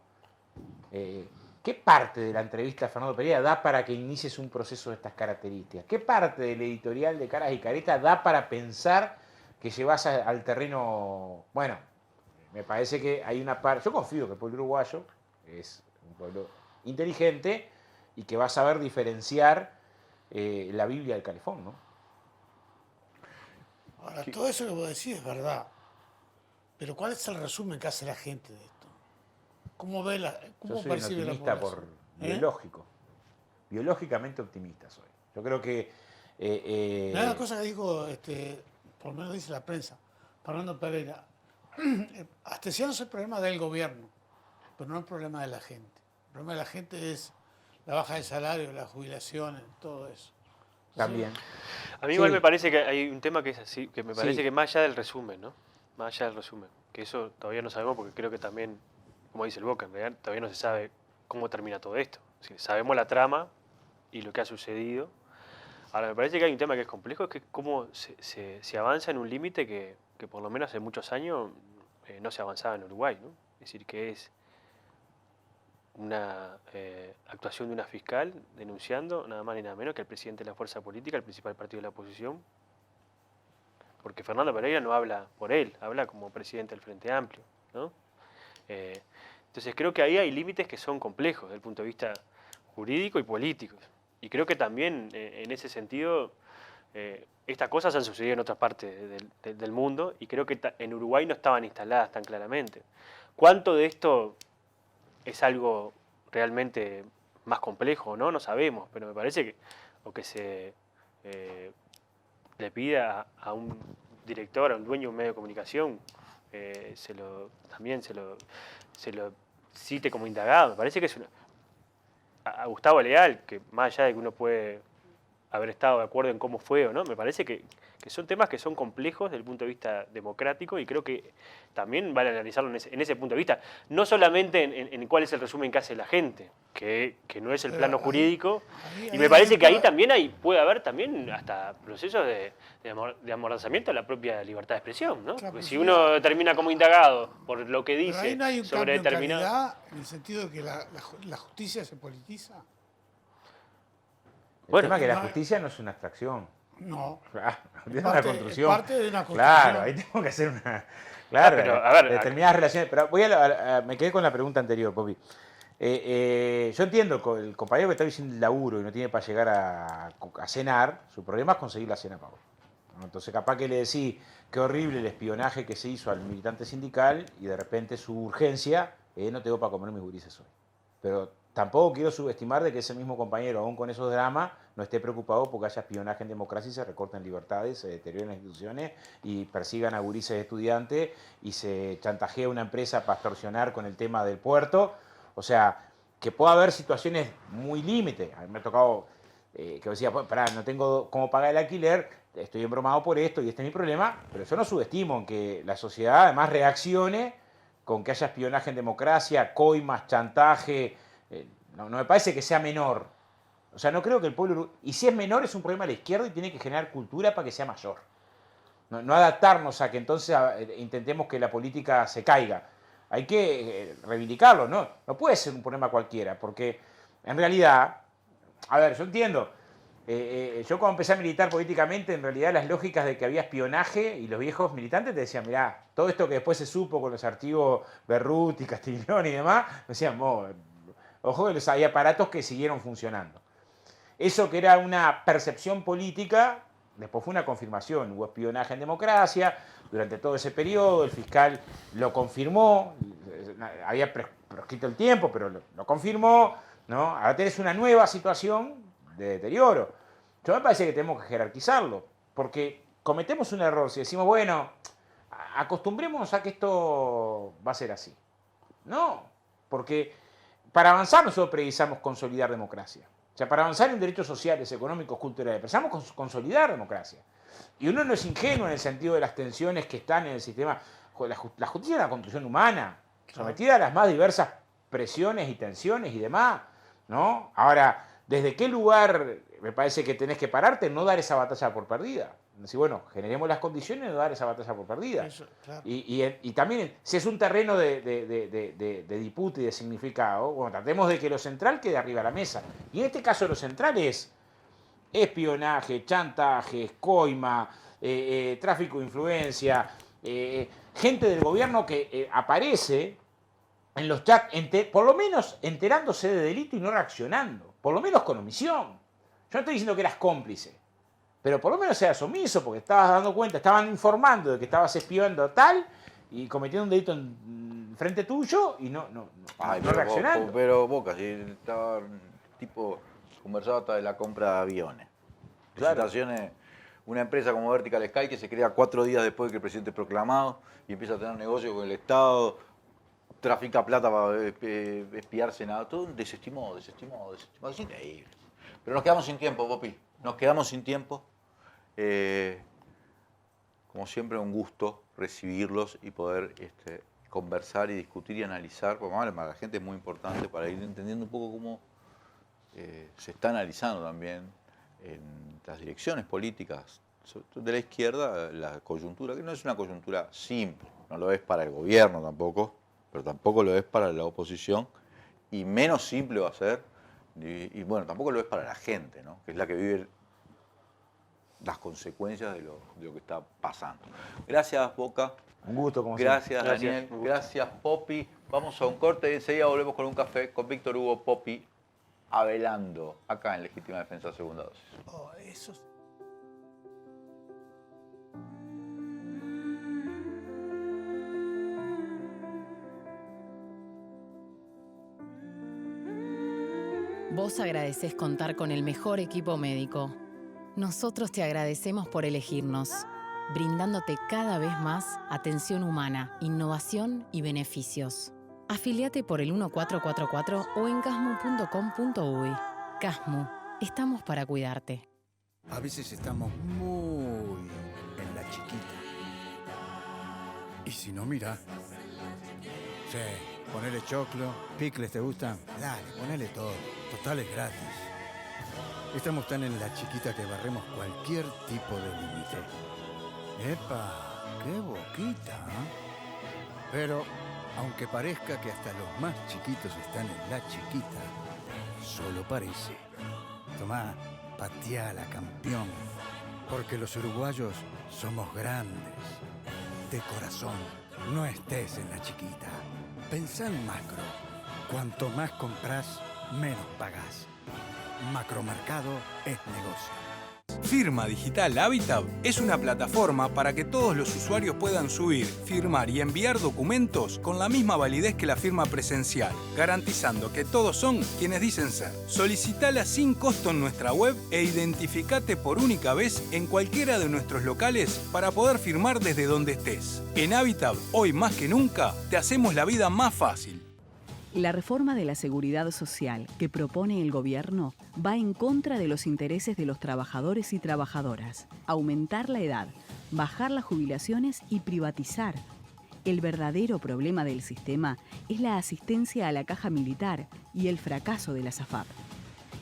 ¿Qué parte de la entrevista a Fernando Pereira da para que inicies un proceso de estas características? ¿Qué parte del editorial de Caras y Caretas da para pensar que llevas al terreno? Bueno, me parece que hay una parte... Yo confío que el pueblo uruguayo es un pueblo inteligente y que va a saber diferenciar la Biblia del calefón, ¿no? Ahora, todo eso que vos decís es verdad, pero ¿cuál es el resumen que hace la gente de esto? ¿Cómo Yo soy percibe un la optimista población? biológico. Biológicamente optimista soy. Yo creo que... Una cosa que dijo, por lo menos dice la prensa, Fernando Pereira, Astesiano es el problema del gobierno, pero no el problema de la gente. El problema de la gente es la baja de salario, las jubilaciones, todo eso. También. A mí igual me parece que hay un tema que es así, que me parece que más allá del resumen, ¿no? Más allá del resumen, que eso todavía no sabemos porque creo que también, como dice el Boca, en realidad todavía no se sabe cómo termina todo esto. Es decir, sabemos la trama y lo que ha sucedido. Ahora, me parece que hay un tema que es complejo, es que cómo se avanza en un límite que por lo menos hace muchos años no se avanzaba en Uruguay, ¿no? Es decir, que es una actuación de una fiscal denunciando nada más ni nada menos que el presidente de la fuerza política, el principal partido de la oposición, porque Fernando Pereira no habla por él, habla como presidente del Frente Amplio, ¿no? Entonces creo que ahí hay límites que son complejos desde el punto de vista jurídico y político, y creo que también en ese sentido estas cosas han sucedido en otras partes del mundo y creo que en Uruguay no estaban instaladas tan claramente. ¿Cuánto de esto es algo realmente más complejo, ¿no? No sabemos, pero me parece que se le pida a un director, a un dueño de un medio de comunicación, también se lo cite como indagado. Me parece que es a Gustavo Leal, que más allá de que uno puede haber estado de acuerdo en cómo fue o no, me parece que son temas que son complejos desde el punto de vista democrático y creo que también vale analizarlo en ese punto de vista. No solamente en cuál es el resumen que hace la gente, que no es el plano jurídico, y me parece que ahí también puede haber también hasta procesos de amordazamiento de la propia libertad de expresión, ¿no? Porque si uno termina como indagado por lo que dice ahí no hay un sobre cambio determinado... en calidad, en el sentido de que la justicia se politiza. El tema es que la justicia no es una abstracción. No. Claro, es Parte- una construcción. parte de una Claro, construcción. ahí tengo que hacer una. Claro, pero, a ver, determinadas relaciones. Pero voy me quedé con la pregunta anterior, Popi. Yo entiendo que el compañero que está haciendo el laburo y no tiene para llegar a cenar, su problema es conseguir la cena para hoy, ¿no? Entonces, capaz que le decís qué horrible el espionaje que se hizo al militante sindical y de repente su urgencia no tengo para comer mis gurises hoy. Pero tampoco quiero subestimar de que ese mismo compañero, aún con esos dramas, no esté preocupado porque haya espionaje en democracia y se recorten libertades, se deterioren las instituciones y persigan a gurises estudiantes y se chantajea una empresa para extorsionar con el tema del puerto. O sea, que pueda haber situaciones muy límite. A mí me ha tocado que decía, pues, pará, no tengo cómo pagar el alquiler, estoy embromado por esto y este es mi problema, pero yo no subestimo en que la sociedad además reaccione con que haya espionaje en democracia, coimas, chantaje. No me parece que sea menor. O sea, no creo que el pueblo... Y si es menor es un problema de la izquierda y tiene que generar cultura para que sea mayor. No adaptarnos a que entonces intentemos que la política se caiga. Hay que reivindicarlo, ¿no? No puede ser un problema cualquiera, porque en realidad, a ver, yo entiendo, yo cuando empecé a militar políticamente, en realidad las lógicas de que había espionaje y los viejos militantes te decían, mirá, todo esto que después se supo con los archivos Berruti, Castiglione y demás, me decían, ojo que hay aparatos que siguieron funcionando. Eso que era una percepción política, después fue una confirmación. Hubo espionaje en democracia, durante todo ese periodo el fiscal lo confirmó, había proscrito el tiempo, pero lo confirmó, ¿no? Ahora tenés una nueva situación de deterioro. Yo me parece que tenemos que jerarquizarlo, porque cometemos un error si decimos, bueno, acostumbrémonos a que esto va a ser así. No, porque para avanzar nosotros precisamos consolidar democracia. O sea, para avanzar en derechos sociales, económicos, culturales, precisamos consolidar democracia. Y uno no es ingenuo en el sentido de las tensiones que están en el sistema. La justicia es una construcción humana, sometida a las más diversas presiones y tensiones y demás, ¿no? Ahora, ¿desde qué lugar me parece que tenés que pararte? No dar esa batalla por perdida. Decir, bueno, generemos las condiciones de dar esa batalla por perdida. Eso, claro. Y también, si es un terreno de disputa y de significado, bueno, tratemos de que lo central quede arriba de la mesa. Y en este caso lo central es espionaje, chantaje, coima, tráfico de influencia, gente del gobierno que aparece en los chats, por lo menos enterándose de delito y no reaccionando, por lo menos con omisión. Yo no estoy diciendo que eras cómplice, pero por lo menos seas omiso, porque estabas dando cuenta, estaban informando de que estabas espiando tal y cometiendo un delito en frente tuyo y no reaccionando. Pero Boca, si estaba tipo conversado hasta de la compra de aviones. Claro. Situaciones, una empresa como Vertical Sky que se crea 4 días después de que el presidente es proclamado y empieza a tener negocio con el Estado, trafica plata para espiar senador, todo desestimó. Es increíble. Pero nos quedamos sin tiempo, Popi. Nos quedamos sin tiempo. Como siempre, un gusto recibirlos y poder conversar y discutir y analizar, porque para la gente es muy importante para ir entendiendo un poco cómo se está analizando también en las direcciones políticas de la izquierda la coyuntura, que no es una coyuntura simple, no lo es para el gobierno tampoco, pero tampoco lo es para la oposición, y menos simple va a ser, y bueno, tampoco lo es para la gente, ¿no? Que es la que vive las consecuencias de lo que está pasando. Gracias, Boca. Un gusto, como Gracias, siempre. Daniel. Gracias, Popi. Vamos a un corte y enseguida volvemos con un café con Víctor Hugo Popi, Avelando, acá en Legítima Defensa Segunda Dosis. Oh, eso es... Vos agradecés contar con el mejor equipo médico. Nosotros te agradecemos por elegirnos, brindándote cada vez más atención humana, innovación y beneficios. Afiliate por el 1444 o en casmu.com.uy. Casmu, estamos para cuidarte. A veces estamos muy en la chiquita. Y si no, mira. Sí, ponele choclo, picles, ¿te gustan? Dale, ponele todo. Total es gratis. Estamos tan en la chiquita que barremos cualquier tipo de límite. ¡Epa! ¡Qué boquita! ¿Eh? Pero, aunque parezca que hasta los más chiquitos están en la chiquita, solo parece. Tomá, pateala, campeón. Porque los uruguayos somos grandes, de corazón. No estés en la chiquita. Pensá en macro. Cuanto más compras, menos pagás. Macromercado es negocio. Firma Digital Habitat es una plataforma para que todos los usuarios puedan subir, firmar y enviar documentos con la misma validez que la firma presencial, garantizando que todos son quienes dicen ser. Solicitala sin costo en nuestra web e identificate por única vez en cualquiera de nuestros locales para poder firmar desde donde estés. En Habitat, hoy más que nunca, te hacemos la vida más fácil. La reforma de la seguridad social que propone el gobierno va en contra de los intereses de los trabajadores y trabajadoras. Aumentar la edad, bajar las jubilaciones y privatizar. El verdadero problema del sistema es la asistencia a la caja militar y el fracaso de la SAFAP.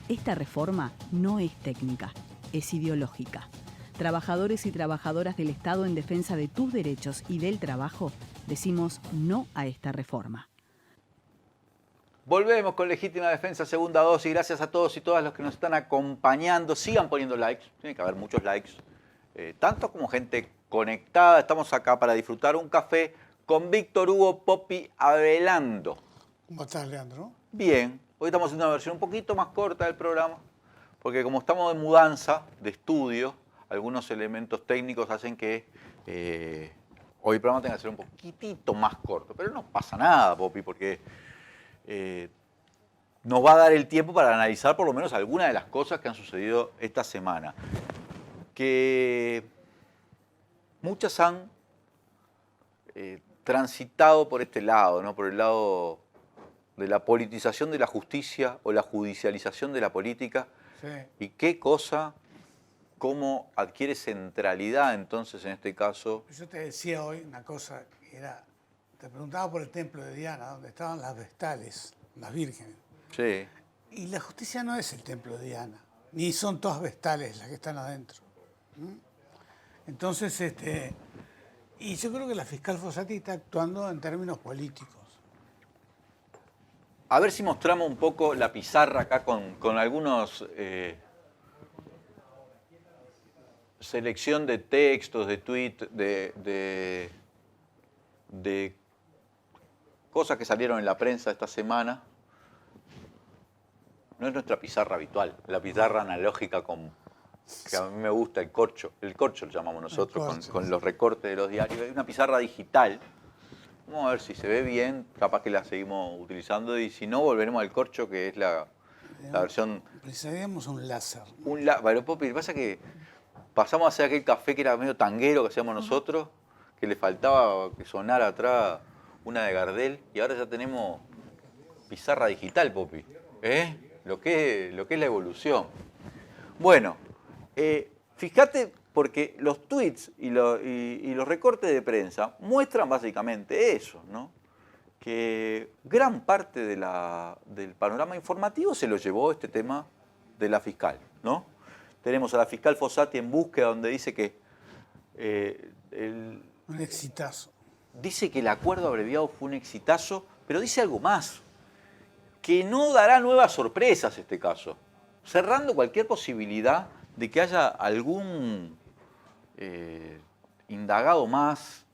Esta reforma no es técnica, es ideológica. Trabajadores y trabajadoras del Estado en defensa de tus derechos y del trabajo, decimos no a esta reforma. Volvemos con Legítima Defensa, segunda dosis. Gracias a todos y todas los que nos están acompañando. Sigan poniendo likes, tiene que haber muchos likes. Tanto como gente conectada. Estamos acá para disfrutar un café con Víctor Hugo Popi Avelando. ¿Cómo estás, Leandro? Bien, hoy estamos haciendo una versión un poquito más corta del programa, porque como estamos de mudanza, de estudio, algunos elementos técnicos hacen que hoy el programa tenga que ser un poquitito más corto. Pero no pasa nada, Popi, porque nos va a dar el tiempo para analizar por lo menos algunas de las cosas que han sucedido esta semana. Que muchas han transitado por este lado, ¿no? Por el lado de la politización de la justicia o la judicialización de la política. Sí. Y qué cosa, cómo adquiere centralidad entonces en este caso. Yo te decía hoy una cosa que era, te preguntaba por el templo de Diana, donde estaban las vestales, las vírgenes. Sí. Y la justicia no es el templo de Diana, ni son todas vestales las que están adentro. Entonces, y yo creo que la fiscal Fossati está actuando en términos políticos. A ver si mostramos un poco la pizarra acá con algunos selección de textos, de tweets, de cosas que salieron en la prensa esta semana. No es nuestra pizarra habitual, la pizarra analógica que a mí me gusta, el corcho lo llamamos nosotros, con los recortes de los diarios. Hay una pizarra digital. Vamos a ver si se ve bien, capaz que la seguimos utilizando y si no, volveremos al corcho, que es la versión... Precisaríamos un láser. Pero Popi, lo que pasa es que pasamos a hacer aquel café que era medio tanguero que hacíamos nosotros, que le faltaba que sonara atrás una de Gardel, y ahora ya tenemos pizarra digital, Popi. Lo que es la evolución. Bueno, fíjate, porque los tweets y los recortes de prensa muestran básicamente eso, ¿no? Que gran parte del panorama informativo se lo llevó este tema de la fiscal, ¿no? Tenemos a la fiscal Fossati en búsqueda, donde dice que un exitazo. Dice que el acuerdo abreviado fue un exitazo, pero dice algo más, que no dará nuevas sorpresas este caso, cerrando cualquier posibilidad de que haya algún indagado más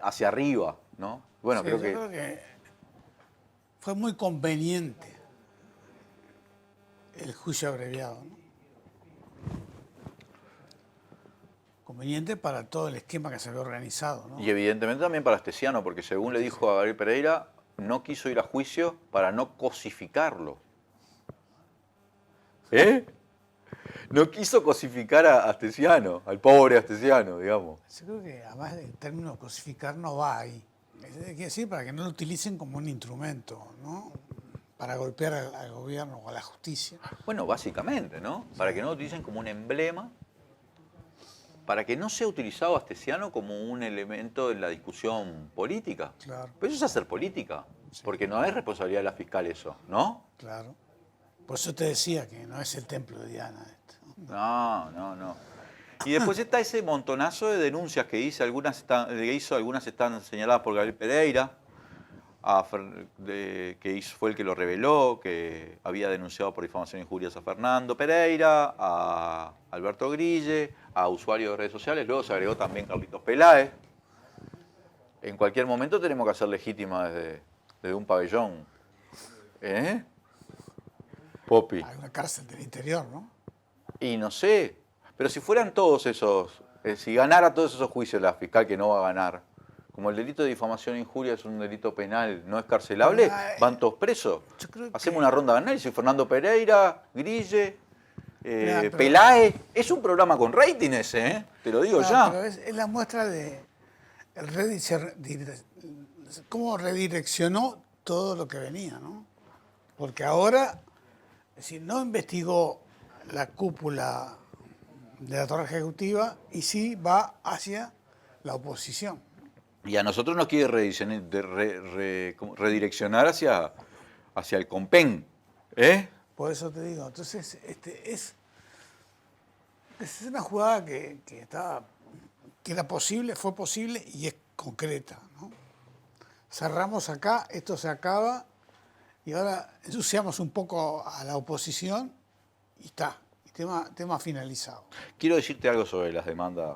hacia arriba, ¿no? Bueno, sí, creo que fue muy conveniente el juicio abreviado, ¿no? Conveniente para todo el esquema que se había organizado, ¿no? Y evidentemente también para Astesiano, porque según le dijo a Gabriel Pereira, no quiso ir a juicio para no cosificarlo. No quiso cosificar a Astesiano, al pobre Astesiano, digamos. Yo creo que además el término cosificar no va ahí. Quiere decir para que no lo utilicen como un instrumento, ¿no? Para golpear al gobierno o a la justicia. Bueno, básicamente, ¿no? Para que no lo utilicen como un emblema, para que no sea utilizado Astesiano como un elemento en la discusión política. Claro. Pero eso es hacer política, Sí. porque no es responsabilidad de la fiscal eso, ¿no? Claro. Por eso te decía que no es el templo de Diana esto. No. Y después está ese montonazo de denuncias que hizo, algunas están señaladas por Gabriel Pereira, fue el que lo reveló, que había denunciado por difamación e injurias a Fernando Pereira, a Alberto Grille, a usuarios de redes sociales. Luego se agregó también Carlitos Peláez. En cualquier momento tenemos que hacer legítima desde un pabellón. ¿Eh? Popi. Hay una cárcel del interior, ¿no? Y no sé, pero si fueran todos esos, si ganara todos esos juicios la fiscal, que no va a ganar, como el delito de difamación e injuria es un delito penal no escarcelable, van todos presos. Hacemos una ronda de análisis. Fernando Pereira, Grille, Peláez. Es un programa con rating ese, ¿eh? Te lo digo ya. Pero es la muestra de cómo redireccionó todo lo que venía, ¿no? Porque ahora, es decir, no investigó la cúpula de la Torre Ejecutiva y sí va hacia la oposición. Y a nosotros nos quiere redireccionar hacia el Compen. ¿Eh? Por eso te digo, entonces es una jugada que era posible, fue posible y es concreta, ¿no? Cerramos acá, esto se acaba y ahora ensuciamos un poco a la oposición y está, tema finalizado. Quiero decirte algo sobre las demandas.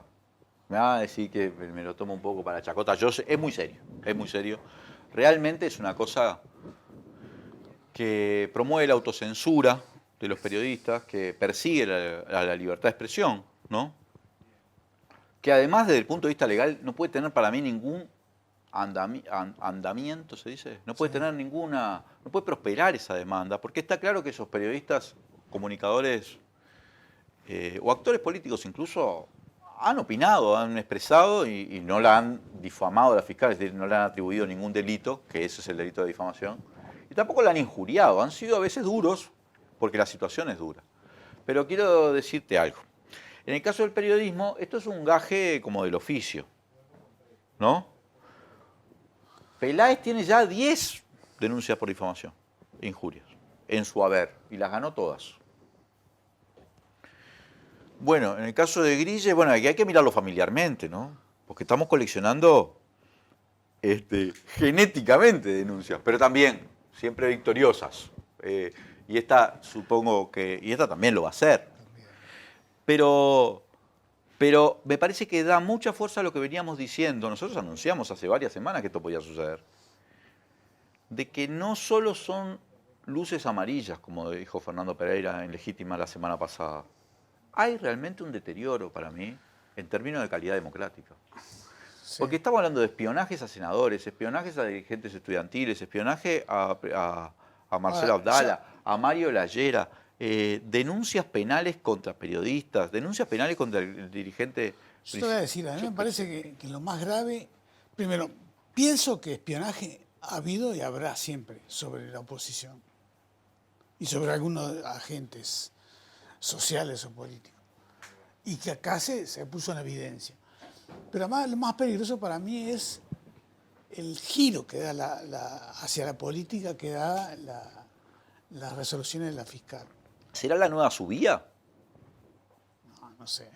Me va a decir que me lo tomo un poco para chacota. Yo sé, es muy serio, es muy serio. Realmente es una cosa que promueve la autocensura de los periodistas, que persigue la libertad de expresión, ¿no? Que además desde el punto de vista legal no puede tener para mí ningún andamiento, se dice, no puede tener no puede prosperar esa demanda, porque está claro que esos periodistas, comunicadores o actores políticos incluso han opinado, han expresado y no la han difamado a la fiscal, es decir, no le han atribuido ningún delito, que ese es el delito de difamación, y tampoco la han injuriado, han sido a veces duros, porque la situación es dura. Pero quiero decirte algo. En el caso del periodismo, esto es un gaje como del oficio, ¿no? Peláez tiene ya 10 denuncias por difamación e injurias en su haber, y las ganó todas. Bueno, en el caso de Grille, bueno, aquí hay que mirarlo familiarmente, ¿no? Porque estamos coleccionando genéticamente denuncias, pero también siempre victoriosas. Y esta, supongo que, y esta también lo va a hacer. Pero me parece que da mucha fuerza a lo que veníamos diciendo. Nosotros anunciamos hace varias semanas que esto podía suceder. De que no solo son luces amarillas, como dijo Fernando Pereira en Legítima la semana pasada. Hay realmente un deterioro para mí en términos de calidad democrática. Sí. Porque estamos hablando de espionajes a senadores, espionajes a dirigentes estudiantiles, espionaje a Marcelo Abdala, a Mario Lallera, denuncias penales contra periodistas, denuncias penales contra el dirigente. Yo te voy a decir, a mí me parece que lo más grave, primero, pienso que espionaje ha habido y habrá siempre sobre la oposición y sobre algunos agentes sociales o políticos, y que acá se puso en evidencia. Pero además lo más peligroso para mí es el giro que da hacia la política que da las resoluciones de la fiscal. ¿Será la nueva Subía? No sé.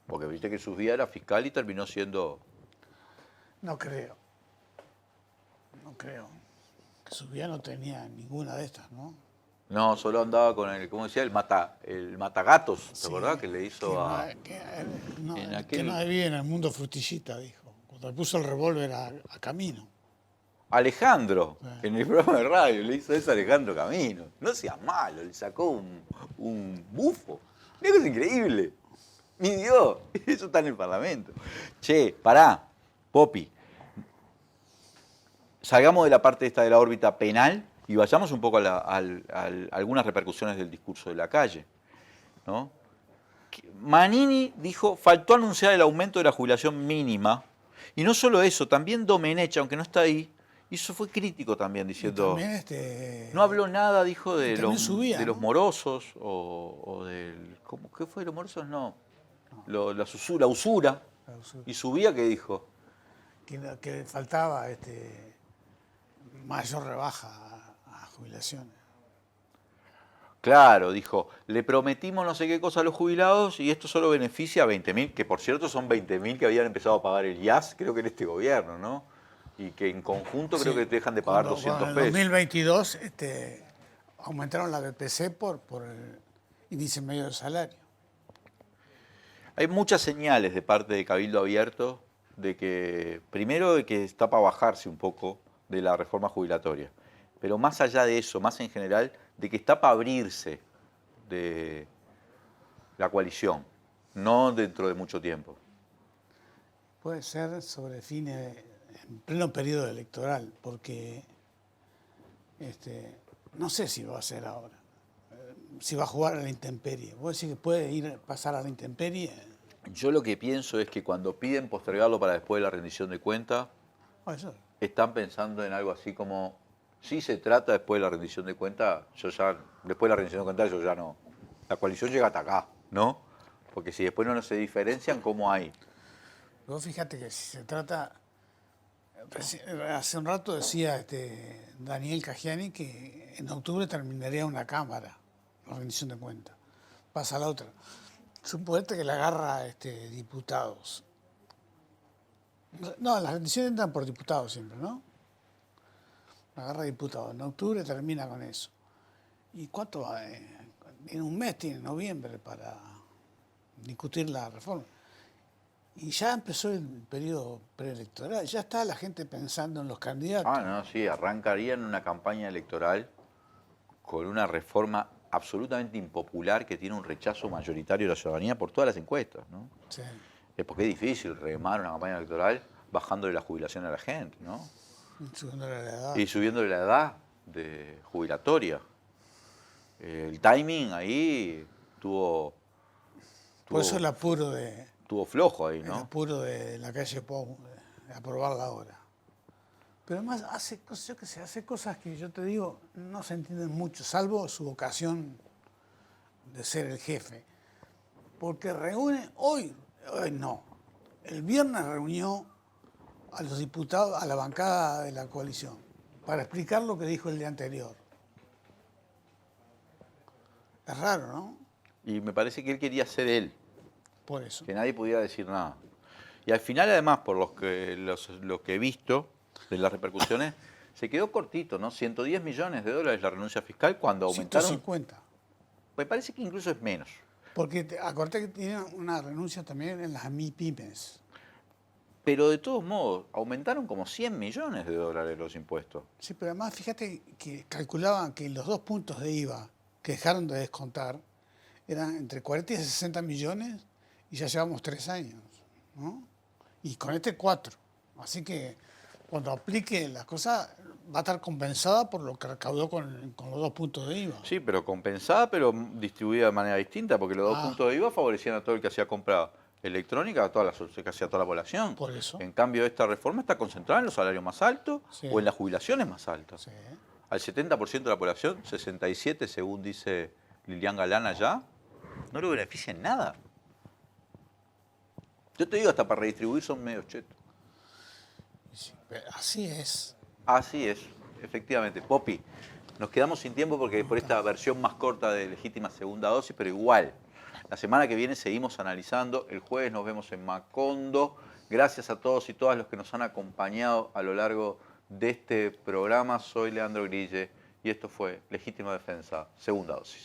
Porque viste que Subía era fiscal y terminó siendo... No creo. Que Subía no tenía ninguna de estas, ¿no? No, solo andaba con el, ¿cómo decía? El matagatos, ¿te acordás? Que le hizo que no vive en el mundo frutillita, dijo. Cuando le puso el revólver a Camino. Alejandro, en el programa de radio, le hizo eso a Alejandro Camino. No seas malo, le sacó un bufo. Eso es increíble. Mi Dios, eso está en el Parlamento. Che, pará, Popi. Salgamos de la parte esta de la órbita penal y vayamos un poco a algunas repercusiones del discurso de la calle, ¿no? Manini dijo, faltó anunciar el aumento de la jubilación mínima, y no solo eso, también Domenech, aunque no está ahí, y eso fue crítico también, diciendo, no habló nada, dijo, de los morosos, o del, ¿qué fue de los morosos? No, la usura, y Subía, ¿qué dijo? Que faltaba mayor rebaja a jubilaciones. Claro, dijo, le prometimos no sé qué cosa a los jubilados y esto solo beneficia a 20.000, que por cierto son 20.000 que habían empezado a pagar el IAS, creo que en este gobierno, ¿no? Y que en conjunto Sí, creo que te dejan de pagar cuando 200 en el pesos. 2022 aumentaron la BPC por el índice medio del salario. Hay muchas señales de parte de Cabildo Abierto de que, primero, de que está para bajarse un poco de la reforma jubilatoria, pero más allá de eso, más en general, de que está para abrirse de la coalición, no dentro de mucho tiempo. Puede ser sobre fines, en pleno periodo electoral, porque no sé si va a ser ahora. Si va a jugar a la intemperie. ¿Vos decís que puede pasar a la intemperie? Yo lo que pienso es que cuando piden postergarlo para después de la rendición de cuentas, Eso. están pensando en algo así como, si se trata después de la rendición de cuentas, después de la rendición de cuentas yo ya no. La coalición llega hasta acá, ¿no? Porque si después no se diferencian, ¿cómo hay? Vos fíjate que si se trata, hace un rato decía Daniel Cagiani que en octubre terminaría una Cámara, la rendición de cuentas. Pasa la otra. Suponete que la agarra diputados. No, las rendiciones entran por diputados siempre, ¿no? La agarra diputados. En octubre termina con eso. ¿Y cuánto va? En un mes tiene noviembre para discutir la reforma. Y ya empezó el periodo preelectoral, ya está la gente pensando en los candidatos. Ah, no, sí, arrancarían una campaña electoral con una reforma absolutamente impopular que tiene un rechazo mayoritario de la ciudadanía por todas las encuestas, ¿no? Sí. Es porque es difícil remar una campaña electoral bajándole la jubilación a la gente, ¿no? Subiéndole la edad. Y subiéndole la edad de jubilatoria. El timing ahí Por eso el apuro de estuvo flojo ahí, el ¿no? apuro de la calle Pou de aprobarla ahora. Pero además hace cosas que yo te digo no se entienden mucho, salvo su vocación de ser el jefe. Porque reúne hoy no. El viernes reunió a los diputados, a la bancada de la coalición, para explicar lo que dijo el día anterior. Es raro, ¿no? Y me parece que él quería ser él, Por eso. que nadie pudiera decir nada. Y al final, además, por lo que he visto de las repercusiones, se quedó cortito, ¿no? 110 millones de dólares la renuncia fiscal cuando aumentaron. 150. Me parece que incluso es menos. Porque acordate que tienen una renuncia también en las MIPYMES. Pero de todos modos, aumentaron como 100 millones de dólares los impuestos. Sí, pero además fíjate que calculaban que los 2 puntos de IVA que dejaron de descontar eran entre 40 y 60 millones y ya llevamos 3 años, ¿no? Y con 4. Así que cuando aplique las cosas va a estar compensada por lo que recaudó con los 2 puntos de IVA. Sí, pero compensada, pero distribuida de manera distinta, porque los 2 puntos de IVA favorecían a todo el que hacía compra electrónica, a casi a toda la población. Por eso. En cambio, esta reforma está concentrada en los salarios más altos Sí. o en las jubilaciones más altas. Sí. Al 70% de la población, 67% según dice Lilian Galán allá, no lo beneficia en nada. Yo te digo, hasta para redistribuir son medio chetos. Sí, así es. Así es, efectivamente. Popi, nos quedamos sin tiempo porque por esta versión más corta de Legítima Segunda Dosis, pero igual. La semana que viene seguimos analizando. El jueves nos vemos en Macondo. Gracias a todos y todas los que nos han acompañado a lo largo de este programa. Soy Leandro Grille y esto fue Legítima Defensa Segunda Dosis.